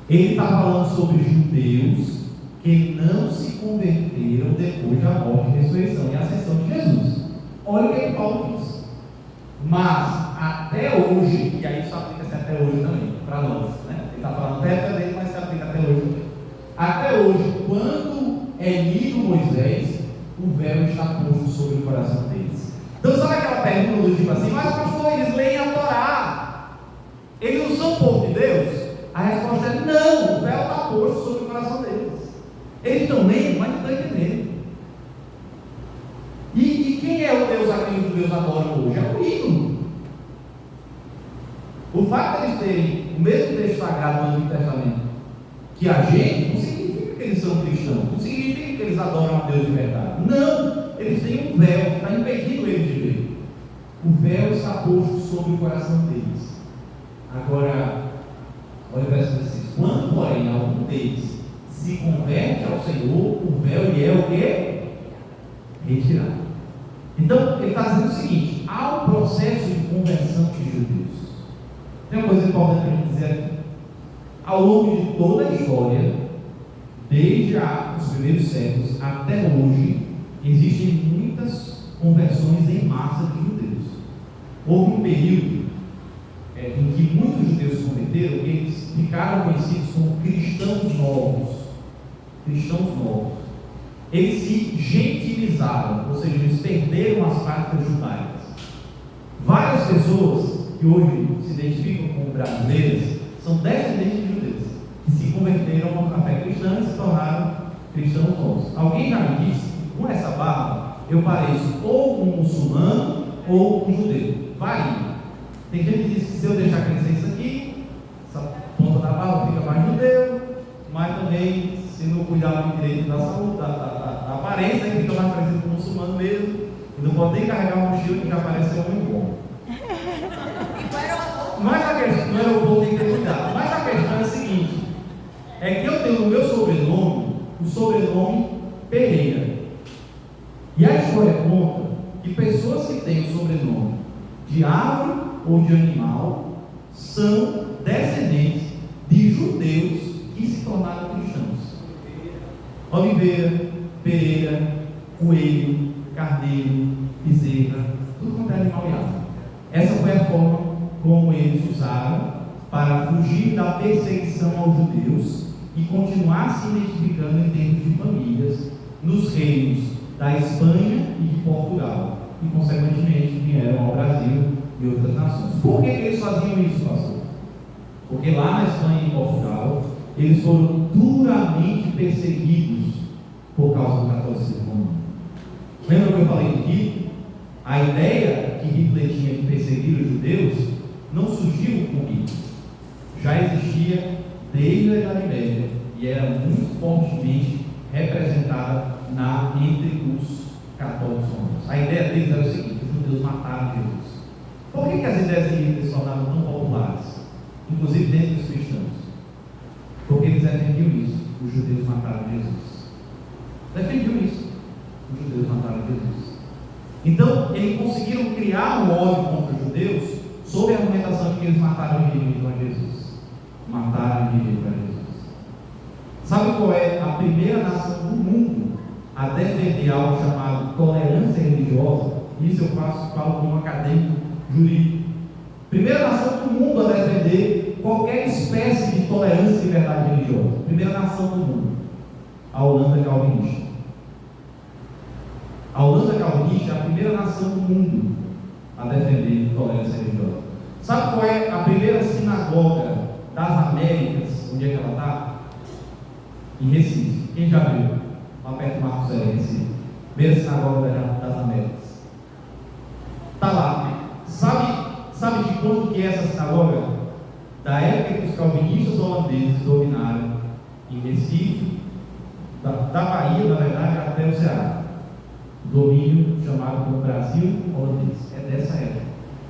Ele está falando sobre judeus que não se converteram depois da morte, ressurreição e ascensão de Jesus. Olha o que Paulo diz. Mas até hoje, e aí isso aplica-se até hoje também, para nós, né? Ele está falando até época dele, mas se aplica até hoje. Até hoje, quando é lido Moisés, o véu está posto sobre o coração deles. Então, sabe aquela pergunta do tipo assim: mas pastor, eles leem a Torá, eles não são povo de Deus? A resposta é: não, o véu está posto sobre o coração deles. Eles estão lendo, mas não estão entendendo. E quem é o Deus a quem os judeus adoram hoje? É o ídolo. O fato de eles terem o mesmo texto sagrado no Antigo Testamento que a gente, não significa que eles são cristãos, não significa que eles adoram a Deus de verdade. Não, eles têm um véu que está impedindo eles de ver. O véu está posto sobre o coração deles. Agora, olha o verso 16. Quando, porém, algum deles se converte ao Senhor, o véu lhe é o quê? retirado. Então, ele está dizendo o seguinte: há um processo de conversão de judeus. Tem uma coisa importante para a gente dizer aqui. Ao longo de toda a história, desde os primeiros séculos até hoje, existem muitas conversões em massa de judeus. Houve um período em que muitos judeus se converteram e eles ficaram conhecidos como cristãos novos. Cristãos novos. Eles se gentilizaram, ou seja, eles perderam as práticas judaicas. Várias pessoas que hoje se identificam como brasileiras são descendentes de judeus que se converteram à fé cristã e se tornaram cristãos novos. Alguém já me disse que com essa barba eu pareço ou um muçulmano ou um judeu. Varia. Tem gente que diz que se eu deixar crescer isso aqui, essa ponta da barba fica mais judeu, mas também, se não cuidar muito direito da saúde, da aparência, fica mais parecido com um muçulmano mesmo, e não pode nem carregar uma mochila que já parece ser um homem bom. Mas a questão, no aeroporto tem que ter cuidado. Mas a questão é a seguinte: é que eu tenho no meu sobrenome o sobrenome Pereira. E a história conta que pessoas que têm o sobrenome de árvore ou de animal são descendentes de judeus que se tornaram cristãos. Oliveira, Pereira, coelho, carneiro, bezerra, tudo quanto é animal e árvore. Essa foi a forma como eles usaram para fugir da perseguição aos judeus e continuar se identificando em termos de famílias nos reinos da Espanha e de Portugal, e consequentemente vieram ao Brasil e outras nações. Por que eles faziam isso, pastor? Porque lá na Espanha e em Portugal eles foram duramente perseguidos por causa do catolicismo romano. Lembra que eu falei de Hitler? A ideia que Hitler tinha de perseguir os judeus não surgiu com Hitler, já existia desde a Idade Média e era muito fortemente representada entre os católicos romanos. A ideia deles era o seguinte: os judeus mataram Jesus. Por que as ideias de Hitler se tornaram tão populares, inclusive dentro dos cristãos? Porque eles defendiam isso: os judeus mataram Jesus. Defendiam isso: os judeus mataram Jesus. Então, eles conseguiram criar um ódio contra os judeus sob a argumentação de que eles mataram o indivíduo a Jesus. Mataram o indivíduo a Jesus. Sabe qual é a primeira nação do mundo a defender algo chamado tolerância religiosa? Isso eu falo como acadêmico jurídico. Primeira nação do mundo a defender qualquer espécie de tolerância e liberdade religiosa. Primeira nação do mundo. A Holanda calvinista. A Holanda calvinista é a primeira nação do mundo a defender tolerância religiosa. Sabe qual é a primeira sinagoga das Américas? Onde é que ela está? Em Recife. Quem já viu? Lá perto do Marcos Zé, Recife. Primeira sinagoga das Américas. Está lá. Sabe de quando que é essa sinagoga? Da época que os calvinistas holandeses dominaram em Recife, da Bahia, na verdade, até o Ceará. Domínio chamado como Brasil holandês. É dessa época.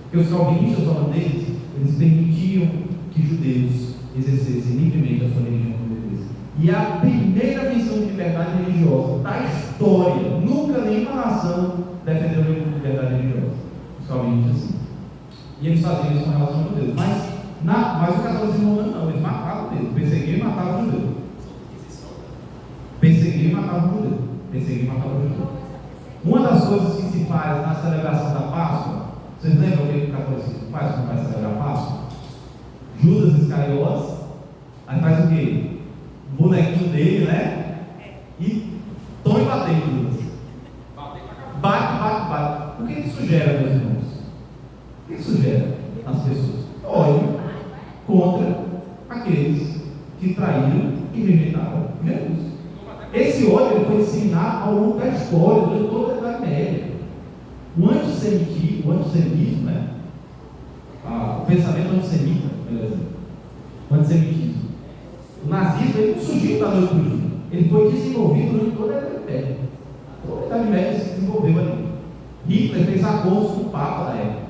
Porque os calvinistas holandeses, eles permitiam que judeus exercessem livremente a sua religião como devessem. E a primeira menção de liberdade religiosa da história, nunca nenhuma nação defendeu a liberdade religiosa. Os calvinistas sim. E eles faziam isso com relação aos judeus. Mas o catolicismo romano não, eles matavam o judeu. Perseguiam e matavam o judeu. Perseguiam e matavam o judeu. Perseguiam e matavam o judeu. Uma das coisas que se faz na celebração da Páscoa, vocês lembram o que o catolicismo faz quando vai celebrar a Páscoa? Judas Iscariotes, aí faz o quê? O bonequinho dele, né? E toma e batendo Judas. Bate. O que isso gera, meus irmãos? O que isso gera nas pessoas? Ódio contra aqueles que traíram e rejeitaram Jesus. Esse ódio foi disseminado ao longo da história, durante toda a Idade Média. O antissemitismo, né? O pensamento antissemita, o antissemitismo. O nazismo, ele não surgiu da noite para o dia. Ele foi desenvolvido durante toda a Idade Média. Toda a Idade Média se desenvolveu ali. Hitler fez acordos com o Papa da época.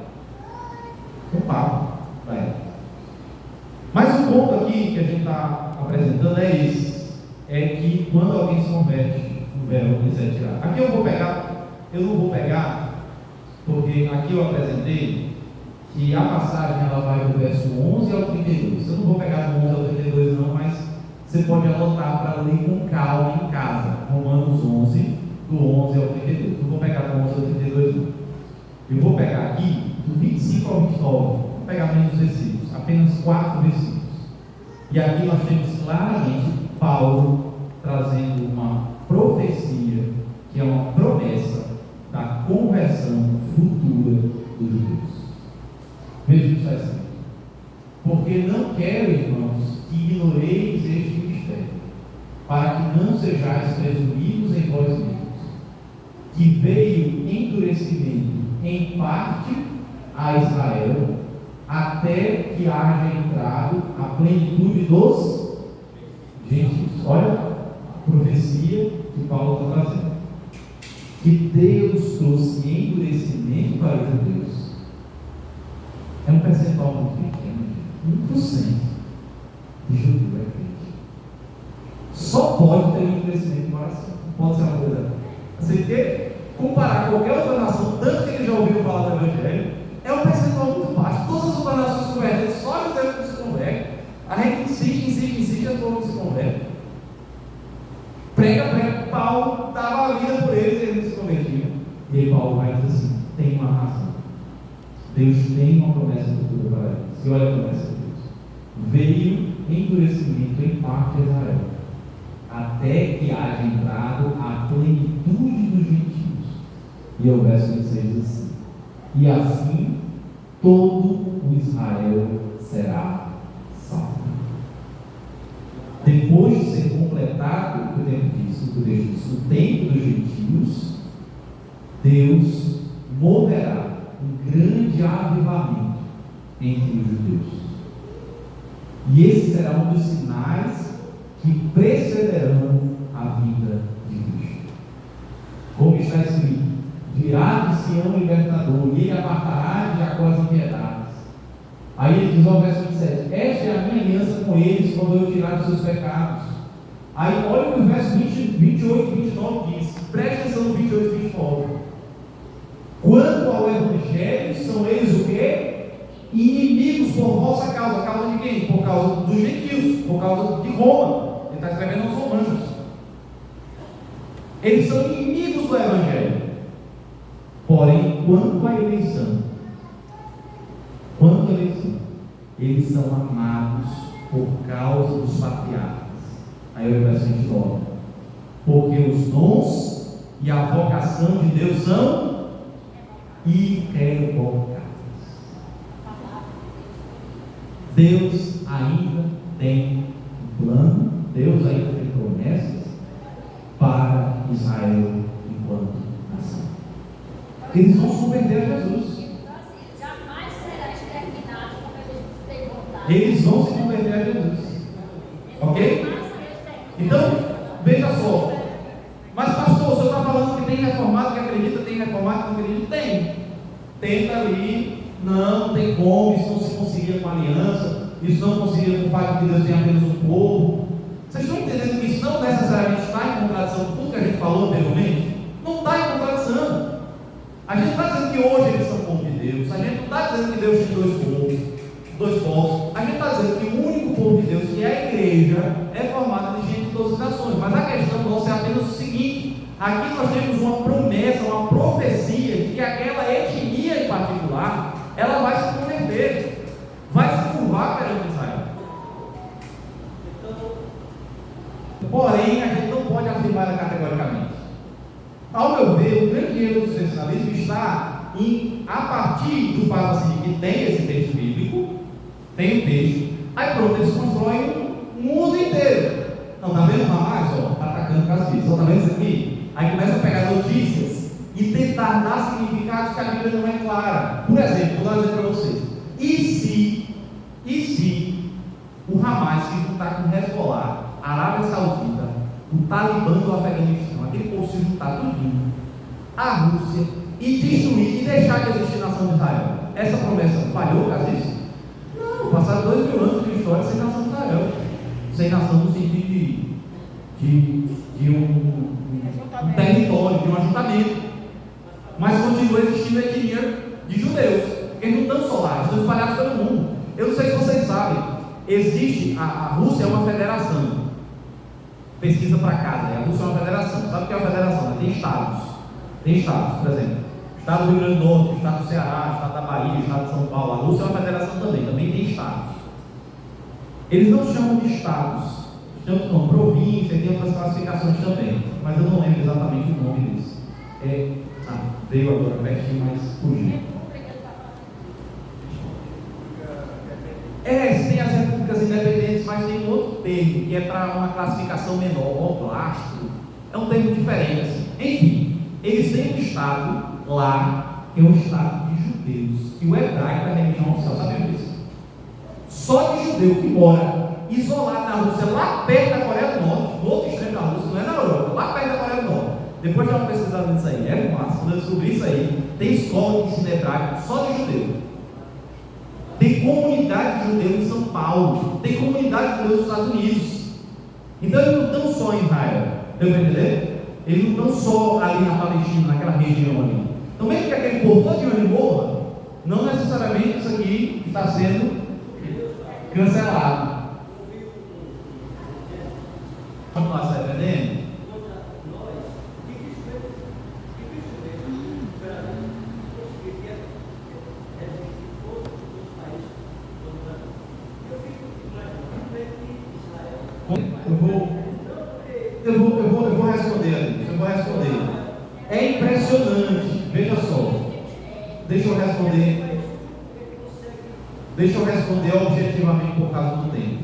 Mas o ponto aqui que a gente está apresentando é esse: é que quando alguém se converte, o véu quiser tirar. Aqui eu vou pegar Eu não vou pegar, porque aqui eu apresentei que a passagem ela vai do verso 11 ao 32. Eu não vou pegar do 11 ao 32 não, mas você pode anotar para ler com calma em casa. Romanos 11, do 11 ao 32. Não vou pegar do 11 ao 32 não. Eu vou pegar aqui do 25 ao 29. Vou pegar menos versículos, apenas 4 versículos. E aqui nós temos claramente Paulo trazendo uma profecia, que é uma promessa da conversão futura dos judeus. Veja o que está escrito. Porque não quero, irmãos, que ignoreis este mistério, para que não sejais presumidos em vós mesmos, que veio endurecimento em parte a Israel, até que haja entrado a plenitude dos gentios. Olha a profecia que Paulo está trazendo. Que Deus trouxe endurecimento para os judeus. É um percentual muito pequeno, 1% de judeu é crente. Só pode ter um endurecimento no coração. Não pode ser uma coisa. Você quer comparar qualquer outra nação, tanto que ele já ouviu falar do Evangelho, é um percentual muito baixo. Todas as outras nações se convertem, só os judeus que não se convertem. A gente insiste, e as pessoas não se convertem. Prega, Paulo dava a vida por eles e eles não se convertiam. E aí Paulo vai dizer assim: tem uma razão. Deus tem uma promessa futura para eles. E olha a promessa de Deus: veio endurecimento em parte a Israel, até que haja entrado a plenitude dos gentios. E o verso 26 diz assim: e assim todo o Israel será salvo. Depois de ser completado, o tempo dos gentios, Deus moverá um grande avivamento entre os judeus. E esse será um dos sinais que precederão a vinda de Cristo. Como está escrito: virá de Sião o libertador, e ele apartará de Jacó as impiedades. Aí ele diz ao verso 27: esta é a minha aliança com eles quando eu tirar os seus pecados. Aí olha o que o verso 28 e 29 diz. Preste atenção no 28 e 29. Quanto ao Evangelho, são eles o quê? Inimigos por vossa causa. A causa de quem? Por causa dos gentios, por causa de Roma. Ele está escrevendo aos romanos. Eles são inimigos do Evangelho. Porém, quanto à eleição, eles são amados por causa dos patriarcas. Aí o verso 29: porque os dons e a vocação de Deus são irrevogáveis. Deus ainda tem um plano, Deus ainda tem promessas para Israel enquanto nação. Eles vão se converter a Jesus. Jamais será exterminado porque a gente tem vontade. Eles vão se converter a Jesus. Ok? Então, veja só. Mas pastor, o senhor está falando que tem reformado que acredita, tem reformado que não acredita? Tem. Tenta ali. Não tem como. Isso não se conseguia com aliança. Isso não conseguia com o fato de que Deus tem apenas um povo. Vocês estão entendendo que isso não necessariamente está em contradição com tudo que a gente falou anteriormente? Não está em contradição. A gente está dizendo que hoje eles são povo de Deus. A gente não está dizendo que Deus tem dois povos. A gente está dizendo que o único povo de Deus, que é a igreja, é formado de gente de todas as nações. Mas a questão nossa é apenas o seguinte: aqui nós temos uma promessa, uma profecia de que aquela etnia em particular, ela vai se converter, vai se curvar perante Israel. Porém, a gente não pode afirmar categoricamente. Ao meu ver, o grande erro do sensacionalismo está a partir do fato assim, que tem esse texto bíblico, tem um texto, aí pronto, eles constroem o mundo inteiro. Não, está vendo o Hamas? Está atacando casos. Está vendo isso aqui? Aí começa a pegar notícias e tentar dar significados que a Bíblia não é clara. Por exemplo, vou dar um exemplo para vocês. E se o Hamas se juntar com o Hezbollah, a Arábia Saudita, o Talibã do Afeganistão, aquele povo se juntar tudinho, a Rússia, e destruir e deixar de existir a nação de Israel? Essa promessa falhou, caso isso? Não, passaram 2000 anos de história sem nação de Israel. Sem nação no sentido de um território, de um ajuntamento. continua existindo a etnia de judeus. Eles não estão só lá, estão espalhados pelo mundo. Eu não sei se vocês sabem, existe, a Rússia é uma federação. Pesquisa para casa, a Rússia é uma federação. Sabe o que é uma federação? Ela tem estados. Tem estados, por exemplo, estado do Rio Grande do Norte, estado do Ceará, estado da Bahia, estado de São Paulo. A Rússia é uma federação também tem estados. Eles não chamam de estados, chamam como província, e tem outras classificações também, mas eu não lembro exatamente o nome deles. Veio agora pertinho, mas fugiu. Tem as repúblicas independentes, mas tem um outro termo, que é para uma classificação menor, oblast, é um termo diferente assim. Enfim, eles têm um estado lá, que é um estado de judeus, e o hebraico é a religião oficial, sabe disso? Só de judeu que mora isolado na Rússia, lá perto da Coreia do Norte, no outro extremo da Rússia, não é na Europa, lá perto da Coreia do Norte. Depois de uma pesquisada nisso aí, é massa, quando eu descobri isso aí, tem escola de ensino hebraico só de judeu. Tem comunidade de judeus em São Paulo, tem comunidade de judeus nos Estados Unidos. Então eles não estão só em Israel, deu para entender? Eles não estão só ali na Palestina, naquela região ali. Então mesmo que aquele povo todo de onde morra, não necessariamente isso aqui está sendo cancelado. Vamos lá, está entendendo? Eu vou responder. É impressionante, veja só. Deixa eu responder objetivamente por causa do tempo.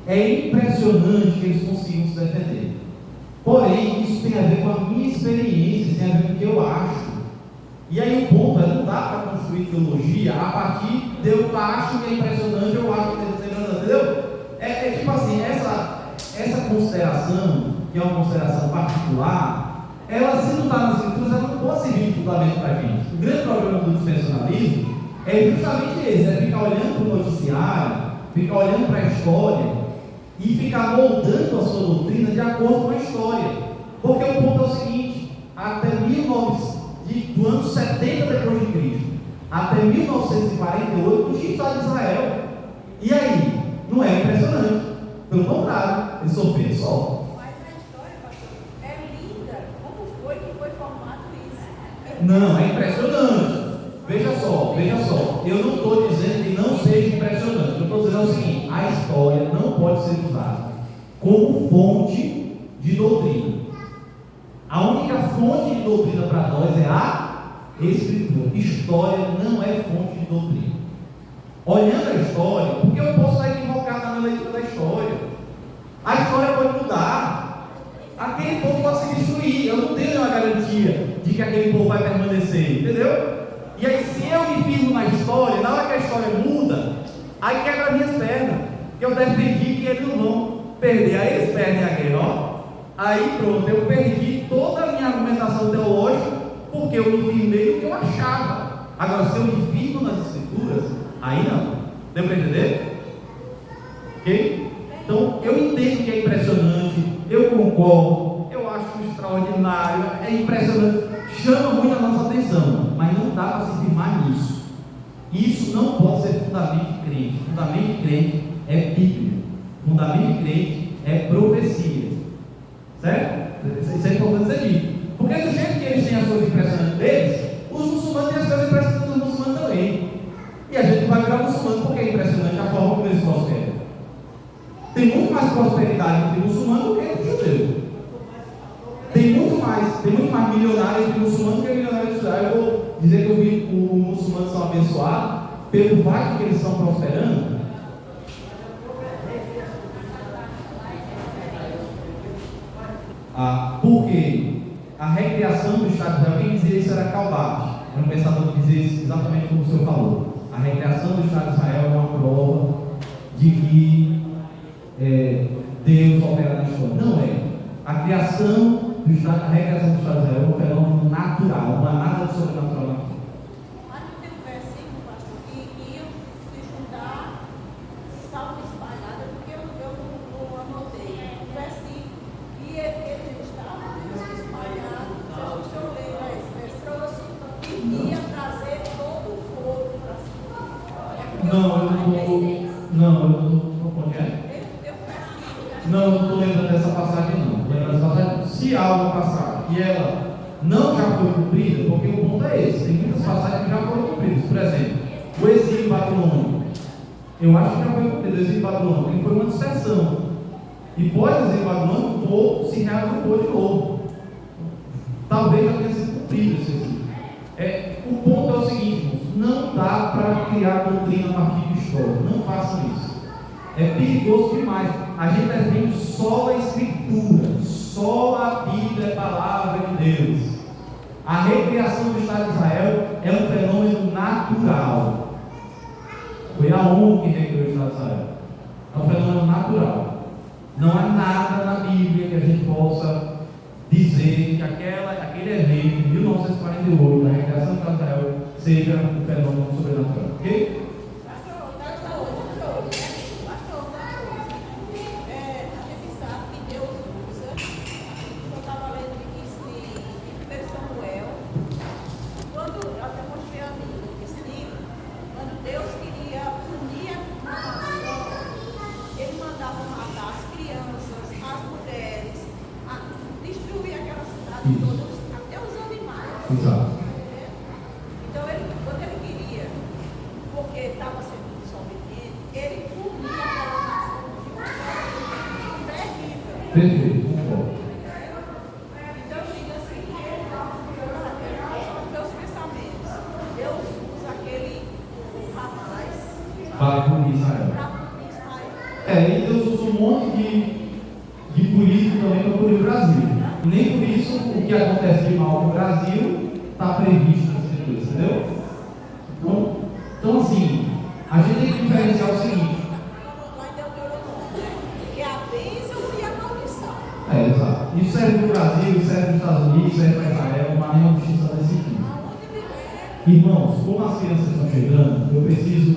É impressionante que eles consigam se defender. Porém, isso tem a ver com a minha experiência, tem a ver com o que eu acho. E aí o ponto é, não dá para construir teologia a partir de eu acho que é impressionante, eu acho que é impressionante, entendeu? É tipo assim, essa consideração, que é uma consideração particular, ela, se não está nas escrituras, ela não pode servir de fundamento para a gente. O grande problema do dispensacionalismo é justamente esse, é ficar olhando para o noticiário, ficar olhando para a história e ficar moldando a sua doutrina de acordo com a história. Porque o ponto é o seguinte, até do ano 70 depois de Cristo, até 1948, não tinha Estado de Israel. E aí? Não é impressionante. Pelo contrário, ele sofreu só. Mas a história, pastor, é linda. Como foi que foi formado isso? Não, é impressionante. Veja só. Eu não estou dizendo que não seja impressionante. Eu estou dizendo o seguinte: a história não pode ser usada como fonte de doutrina. A única fonte de doutrina para nós é a Escritura. História não é fonte de doutrina. Olhando a história, porque eu posso estar equivocado na minha leitura da história. A história pode mudar. Aquele povo pode se destruir. Eu não tenho nenhuma garantia de que aquele povo vai permanecer, entendeu? E aí, se eu me firmo na história, na hora que a história muda, aí quebra minhas pernas. Que eu defendi que eles não vão perder. Aí eles perdem a guerra, ó. Aí pronto, eu perdi toda a minha argumentação teológica, porque eu me firmei no que eu achava. Agora, se eu me firmo nas escrituras, aí não. Deu para entender? Ok? Então, eu entendo que é impressionante, eu concordo, eu acho extraordinário, é impressionante, chama muito a nossa atenção, mas não dá para se firmar nisso. Isso não pode ser fundamento de crente. Fundamento de crente é Bíblia. Fundamento de crente é profecia. Certo? Isso é importante ser dito. Porque do jeito que eles têm as coisas impressionantes deles, os muçulmanos têm as coisas impressionantes dos muçulmanos também. E a gente não vai virar muçulmano porque é impressionante a forma como eles prosperam. Tem muito mais prosperidade entre muçulmano do que entre judeu. Tem muito mais milionários entre muçulmano do que milionários entre judeu. Eu vou dizer que os muçulmanos são abençoados pelo fato que eles estão prosperando. Porque a recriação do Estado de Israel, quem dizia isso era Calbart, era um pensador que dizia isso exatamente como o senhor falou. A recriação do Estado de Israel é uma prova de que Deus opera na história. Não é. A recriação do Estado de Israel é um fenômeno natural, não há nada de sobrenatural naquilo. Mas não tem um versículo, pastor, que iam se juntar, estavam espalhadas, porque eu não anotei o versículo. E eles estavam espalhados, se eu leio esse verso, e ia Não, eu não estou. Não, eu não estou. Onde é? Não, eu não estou lembrando dessa passagem, não. Estou lembrando dessa passagem. Se há uma passagem e ela não já foi cumprida, porque o ponto é esse: tem muitas passagens que já foram cumpridas. Por exemplo, o exílio babilônico. Eu acho que já foi cumprido o exílio babilônico, ele foi uma dispersão. E pós-exílio babilônico, o povo se reagrupou de novo. Talvez já tenha sido cumprido esse exílio. O ponto é o seguinte: não dá para criar doutrina a partir de história. Não façam isso. É perigoso demais. A gente defende só a Escritura, só a Bíblia é palavra de Deus. A recriação do Estado de Israel é um fenômeno natural. Foi a ONU que recriou o Estado de Israel. É um fenômeno natural. Não há nada na Bíblia que a gente possa dizer que aquele evento de 1948, a recriação do Estado de Israel, seja um fenômeno sobrenatural. Ok? Até os animais. Exato. Então, quando ele queria, porque estava sendo desobediente, ele comia aquela nação de uma forma terrível. Perfeito, concordo. Então, eu digo assim, meus pensamentos, Deus usa aquele rapaz Para punir Israel. para punir Israel. E Deus usa um monte de político também para punir o Brasil. E nem por isso o que acontece de mal no Brasil está previsto nas Escrituras, entendeu? Então assim, a gente tem que diferenciar o seguinte. Lá em Deuteronômio, que é a bênção e a maldição. Exato. Isso serve para o Brasil, isso serve para os Estados Unidos, serve para Israel, não há nenhuma distinção nesse sentido. Irmãos, como as crianças estão chegando, eu preciso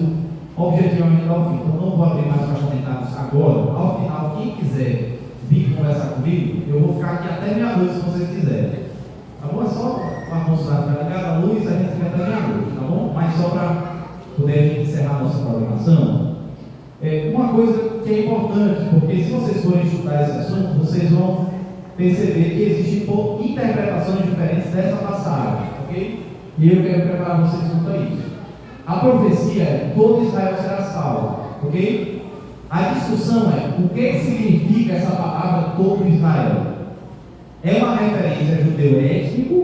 objetivamente dar o fim. Então não vou abrir mais para comentários agora. Ao final, quem quiser vir conversar comigo, eu vou ficar aqui até meia-noite se vocês quiserem. Tá bom? É só a consultar ficar ligada a luz, a gente fica até meia-noite, tá bom? Mas só para poder encerrar a nossa programação, uma coisa que é importante, porque se vocês forem estudar esse assunto, vocês vão perceber que existem interpretações diferentes dessa passagem, ok? E eu quero preparar vocês quanto a isso. A profecia é: todo Israel será salvo, ok? A discussão é: o que significa essa palavra todo Israel? É uma referência a judeu étnico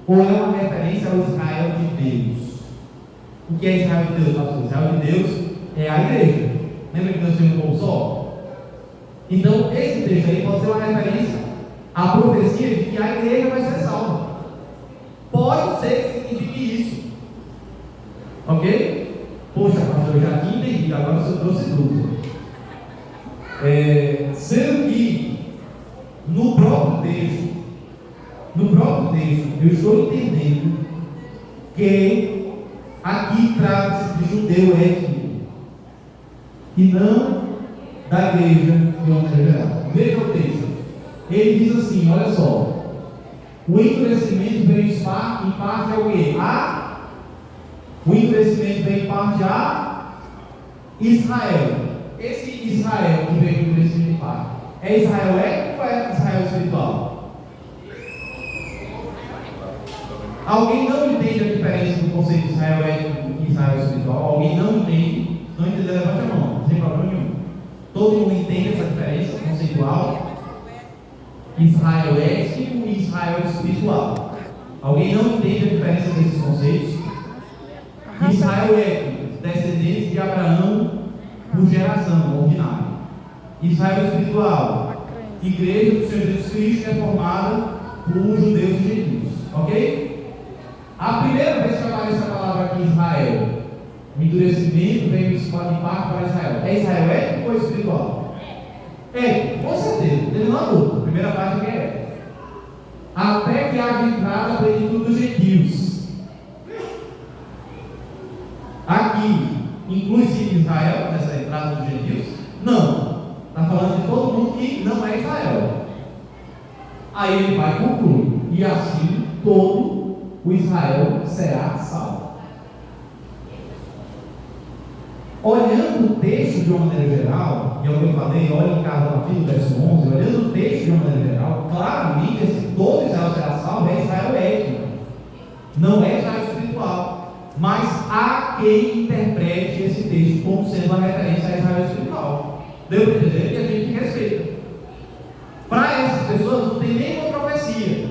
ou é uma referência ao Israel de Deus? O que é Israel de Deus, pastor? Israel de Deus é a igreja. Lembra que Deus tem um povo só? Então, esse texto aí pode ser uma referência à profecia de que a igreja vai ser salva. Pode ser que signifique isso. Ok? Poxa, pastor, eu já tinha entendido, agora você trouxe dúvida. Sendo que no próprio texto, eu estou entendendo que aqui trata-se de judeu étnico e não da igreja de uma maneira geral. Veja o texto. Ele diz assim: olha só, o endurecimento veio em parte ao quê? O endurecimento veio em parte a Israel. Esse Israel que veio do endurecimento em parte, é Israel étnico ou é Israel espiritual? Alguém não entende a diferença do conceito de Israel étnico e Israel espiritual? Alguém não entende? Não entendeu? Levante a mão, não tem problema nenhum. Todo mundo entende essa diferença conceitual? Israel étnico e Israel espiritual. Alguém não entende a diferença desses conceitos? Israel étnico, descendentes de Abraão por geração ordinária. Israel espiritual, igreja do Senhor Jesus Cristo, que é formada por judeus e gentios. Ok? A primeira vez que aparece a palavra aqui Israel, o endurecimento vem de parte para Israel. É Israel étnico ou espiritual? Com certeza, não tem nenhuma dúvida. A primeira parte que é: até que haja entrada a plenitude dos gentios. Aqui inclui-se Israel nessa entrada dos gentios? Não. Está falando de todo mundo que não é Israel. Aí ele vai concluir: e assim todo o Israel será salvo. olhando o texto de uma maneira geral, e é o que eu falei, olha em casa a partir do verso 11, olhando o texto de uma maneira geral, claramente esse todo Israel será salvo é Israel étnico, não é Israel espiritual, mas há quem interprete esse texto como sendo uma referência a Israel espiritual. Deu para entender? E a gente respeita. Para essas pessoas não tem nenhuma profecia,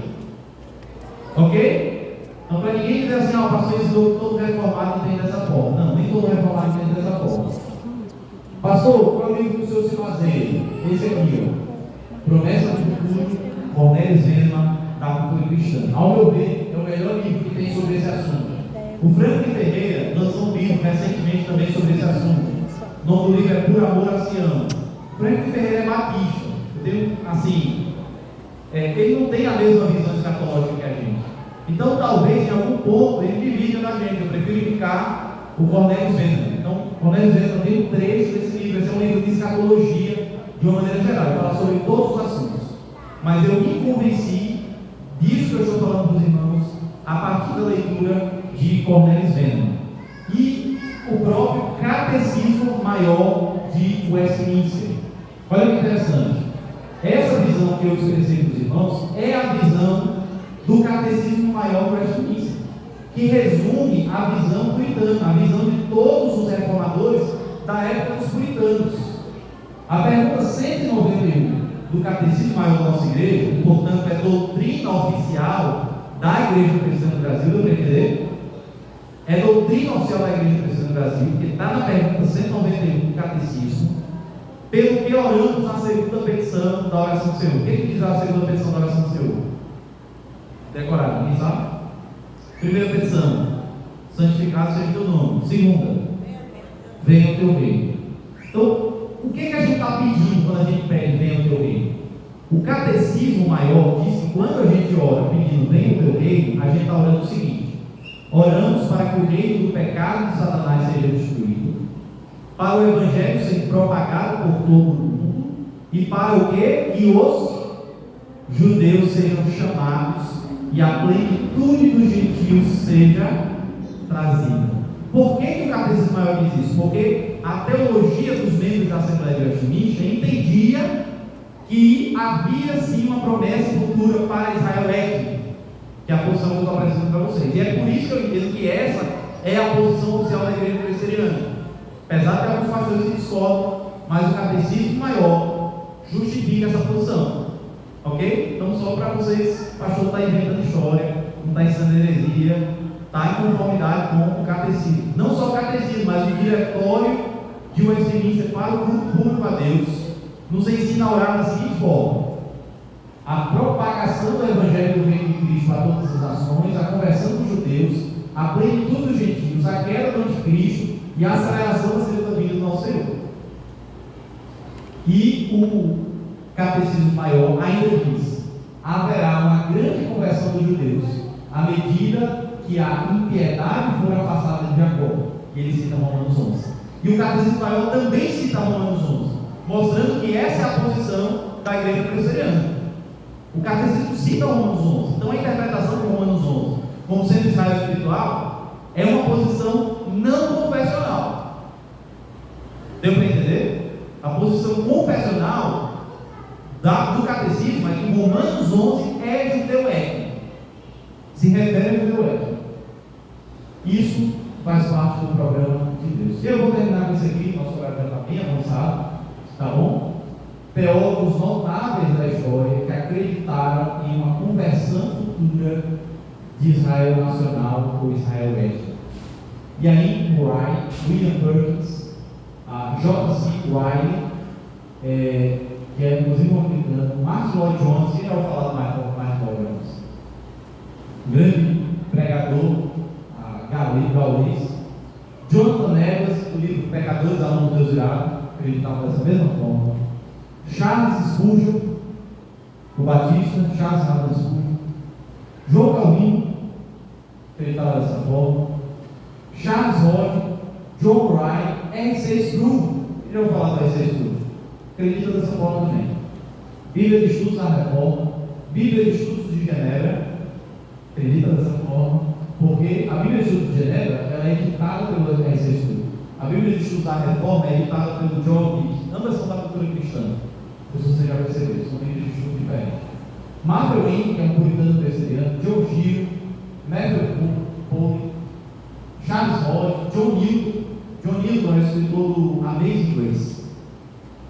ok? Então, para ninguém dizer assim, pastor, esse todo reformado entende dessa forma. Não, nem todo reformado entende dessa forma. Pastor, qual é o livro que o senhor se baseia? Esse aqui, ó. Promessa do Futuro, Cornélio Zema, da Cultura Cristã. Ao meu ver, é o melhor livro que tem sobre esse assunto. O Franco Ferreira lançou um livro recentemente também sobre esse assunto. O nome do livro é Por Amor a Sião. O Franco Ferreira é batista. Eu tenho, assim, ele não tem a mesma visão escatológica que a gente. Então, talvez, em algum ponto, ele divida da gente. Eu prefiro ficar o Cornélio Zema. Então, Cornélio Zema tem um trecho desse livro. Esse é um livro de escatologia, de uma maneira geral. Ele fala sobre todos os assuntos. Mas eu me convenci disso que eu estou falando para os irmãos a partir da leitura de Cornélio Zema. E o próprio Catecismo Maior de Westminster. Olha que interessante. Essa visão que eu expressei para os irmãos é a visão do Catecismo Maior de Westminster, que resume a visão puritana, a visão de todos os reformadores da época dos puritanos. A pergunta 191 do Catecismo Maior da nossa igreja, que portanto é doutrina oficial da Igreja Cristã do Brasil, deu para entender? É doutrina oficial da Igreja Cristã do Brasil, que está na pergunta 191 do Catecismo, pelo que oramos na segunda petição da oração do Senhor. O que diz a segunda petição da oração do Senhor? Decorado, ninguém sabe? Primeira petição: santificado seja o teu nome. Segunda: venha o teu reino. Então, o que a gente está pedindo quando a gente pede venha o teu reino? O Catecismo Maior diz que quando a gente ora pedindo venha o teu reino, a gente está orando o seguinte: oramos para que o reino do pecado de Satanás seja destruído, para o Evangelho ser propagado por todo o mundo, e para o quê? Que os judeus sejam chamados e a plenitude dos gentios seja trazida. Por que o Catecismo Maior diz isso? Porque a teologia dos membros da Assembleia de Westminster entendia que havia sim uma promessa futura para Israel étnico, que é a posição que eu estou apresentando para vocês. E é por isso que eu entendo que essa é a posição oficial da Igreja Presbiteriana. Apesar de alguns pastores que discordam, mas o Catecismo Maior justifica essa posição. Ok? Então, só para vocês, o pastor está inventando história, não está ensinando heresia, está em conformidade com o Catecismo. Não só o Catecismo, mas o diretório de Westminster para o culto público a Deus nos ensina a orar da seguinte forma: a propagação do Evangelho do Reino de Cristo a todas as nações, a conversão dos judeus, a plenitude dos gentios, a queda do anticristo e a aceleração da segunda vinda do nosso Senhor. E o Catecismo Maior ainda diz: haverá uma grande conversão dos judeus à medida que a impiedade for afastada de Jacó. E ele cita Romanos 11. E o Catecismo Maior também cita Romanos 11, mostrando que essa é a posição da Igreja Presbiteriana. O Catecismo cita Romanos 11. Então a interpretação de Romanos 11 como sendo Israel espiritual é uma posição não confessional. Deu para entender? A posição confessional do Catecismo é que Romanos 11 é judeu étnico, se refere a judeu étnico. Isso faz parte do programa de Deus. E eu vou terminar com isso aqui, nosso horário já está bem avançado, tá bom? Teólogos notáveis da história que acreditaram em uma conversão futura de Israel nacional ou Israel étnico. E aí, Murray, William Perkins, J.C. Riley, que é inclusive um americano, Martin Lloyd Jones. Quem já ouviu falar do Martin Lloyd Jones? Um grande pregador gaulês. Jonathan Edwards, do livro Pecadores, Alunos do Deus Irado, acreditava dessa mesma forma. Charles Spurgeon, o Batista, Charles Haddon Spurgeon. João Calvino, acreditava dessa forma. Charles Hodge, John Wright, R.C. Sproul. Quem já ouviu falar do R.C. Sproul? Acredita dessa forma também. Bíblia de Estudos da Reforma, Bíblia de Estudos de Genebra, acredita dessa forma, porque a Bíblia de Estudos de Genebra ela é editada pelo R.C. Sproul. A Bíblia diz que usar a reforma é editada pelo John Wick. Ambas são da cultura cristã. Se você já percebeu, são livros de estudo diferentes. Marvel Wayne, que é um puritano presbiteriano, Joe Gil, Matthew Paul, Charles Hodge, John Newton. John Newton é o escritor do Amazing Grace.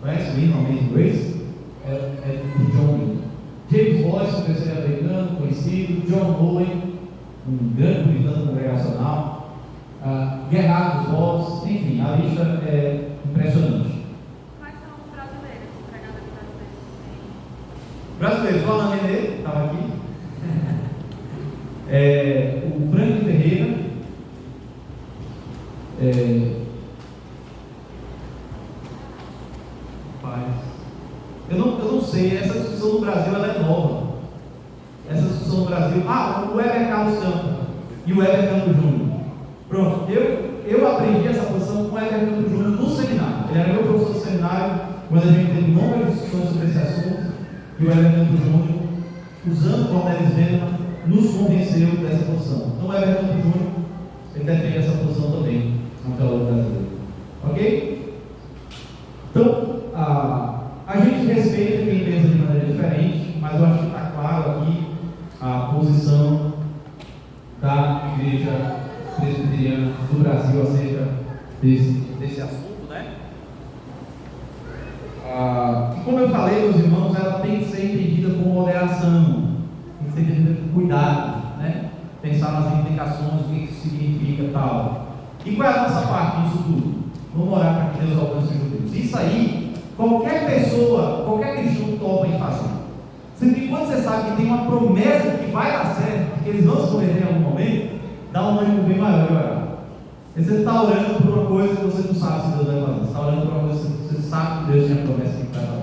Conhece o hino Amazing Grace? É do John Newton. James Boyce, um terceiro americano conhecido. John Owen, um grande puritano congregacional. Gerardo Voss, enfim, a lista é impressionante. Quais são os brasileiros pregadores brasileiros? Brasileiros, o Alain Nenê, estava aqui. O Frank Ferreira. Eu não sei, essa discussão no Brasil ela é nova. Essa discussão no Brasil. O Weber Carlos Campo e o Weber Campos Júnior. Pronto, eu aprendi essa posição com o Weber Campos Júnior no seminário. Ele era meu professor do seminário, quando a gente teve longas discussões sobre esse assunto, e o Weber Campos Júnior, usando o Cornélio Venema, nos convenceu dessa posição. Então o Weber Campos Júnior, ele defende essa posição também no teólogo brasileiro. Ok? Então, a gente respeita quem pensa de maneira diferente, mas eu acho que está claro aqui a posição da Igreja Presbiteriana do Brasil acerca desse assunto, né? Como eu falei, meus irmãos, ela tem que ser entendida com moderação, tem que ser entendida com cuidado, né? Pensar nas implicações, o que isso significa e tal. E qual é a nossa parte nisso tudo? Vamos orar para que Deus alcance os judeus. Isso aí, qualquer pessoa, qualquer cristão topa em fazer. Sempre que quando você sabe que tem uma promessa que vai dar certo, que eles vão se converter em algum momento, dá um ânimo bem maior de orar. E você está orando por uma coisa que você não sabe se Deus vai fazer. Você está orando por uma coisa que você sabe que Deus tem a promessa que vai fazer.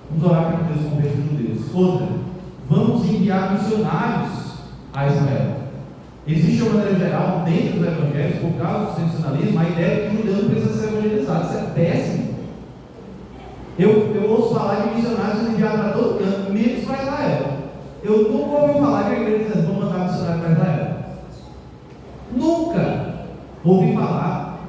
Vamos orar para que Deus converta os judeus. Outra, vamos enviar missionários a Israel. Existe uma maneira geral, dentro dos evangelhos, por causa do sensacionalismo, a ideia de que o judeu não precisa ser evangelizado. Isso é péssimo. Eu ouço falar de missionários sendo enviados para todo canto, menos para Israel. Eu nunca ouvi falar que a igreja diz: vamos mandar missionários para Israel. Nunca ouvi falar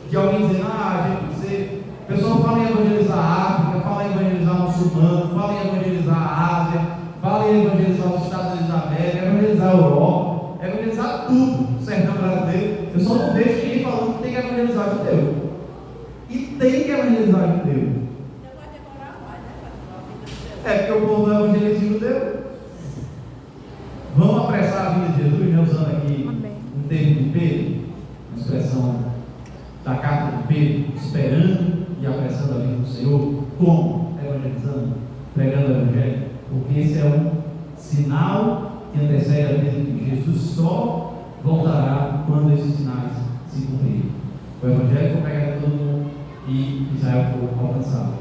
de alguém dizendo: o pessoal fala em evangelizar a África, fala em evangelizar o muçulmano, fala em evangelizar a Ásia, fala em evangelizar os Estados Unidos da América, evangelizar a Europa, evangelizar tudo, o sertão brasileiro. Eu só não vejo ninguém falando que tem que evangelizar o judeu. E tem que evangelizar o judeu. Porque o povo não evangeliza o judeu. Vamos apressar a vida de Jesus, né? Usando aqui um termo de Pedro, uma expressão da carta de Pedro, esperando e apressando a vida do Senhor. Como? Evangelizando, pregando o evangelho. Porque esse é um sinal que antecede a vida de Jesus. Só voltará quando esses sinais se cumprirem. O evangelho foi pregado a todo mundo e Israel foi alcançado.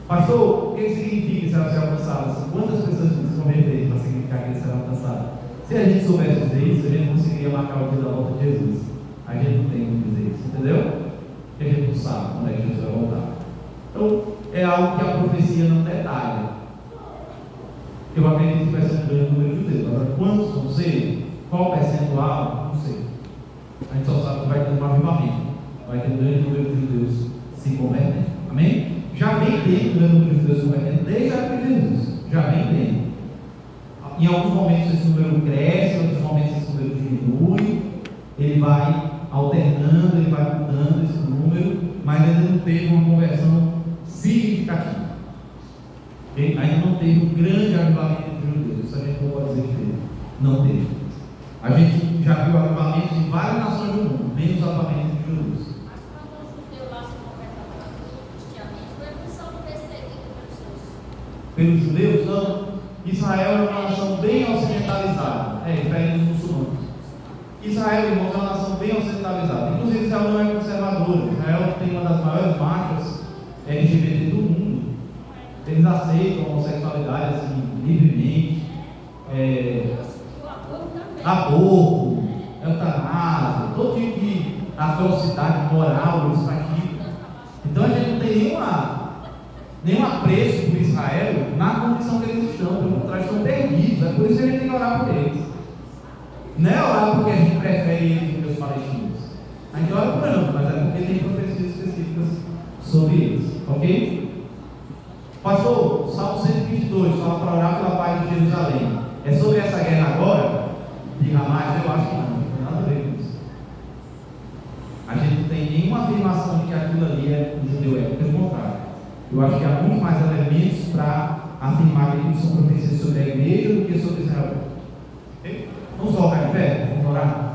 Pastor, o que significa Israel ser alcançado? Quantas pessoas precisam se converter para significar que eles serão alcançados? Se a gente soubesse dizer isso, a gente conseguiria marcar o dia da volta de Jesus. A gente não tem como dizer isso, entendeu? Porque a gente não sabe quando é que Jesus vai voltar. Então, é algo que a profecia não detalha. Eu acredito que vai ser um grande número de judeus. Agora, quantos vão ser? Qual o percentual? Não sei. A gente só sabe que vai ter um avivamento. Vai ter um grande número de judeus se convertendo. Amém? Já vem tendo um grande número de judeus se convertendo desde a época de Jesus. Já vem tendo. Em alguns momentos esse número cresce, em outros momentos esse número diminui. Ele vai alternando, ele vai mudando esse número, mas ainda não teve uma conversão significativa. Okay? Ainda não teve um grande avivamento entre os judeus. Isso a gente não pode dizer que teve. Não teve. A gente já viu avivamentos em várias nações do mundo, menos avivamentos entre os judeus. Mas quando o judeu lá se converte ao cristianismo, eles são perseguidos pelos seus. Pelos judeus, não. Israel é uma nação bem ocidentalizada, diferente dos muçulmanos. Israel, irmãos, é uma nação bem ocidentalizada. Inclusive, Israel não é conservadora. Israel tem uma das maiores marchas LGBT do mundo. Eles aceitam a homossexualidade assim, livremente. Aborto, eutanásia, todo tipo de atrocidade moral eles praticam. Então a gente não tem nenhum apreço por Israel na condição que eles estão, pelo contrário, estão perdidos. É por isso que a gente tem que orar por eles. Não é orar porque a gente prefere eles do que os palestinos. A gente ora por ambos, mas é porque eles têm profecias específicas sobre eles, ok? Pastor, Salmo 122, fala para orar pela paz de Jerusalém. É sobre essa guerra agora? De Hamas? Eu acho que não tem nada a ver com isso. A gente não tem nenhuma afirmação de que aquilo ali é judeu, pelo contrário. Eu acho que há muito mais elementos para afirmar que são profecias sobre a igreja do que sobre Israel. Okay? Vamos colocar em pé? Vamos orar?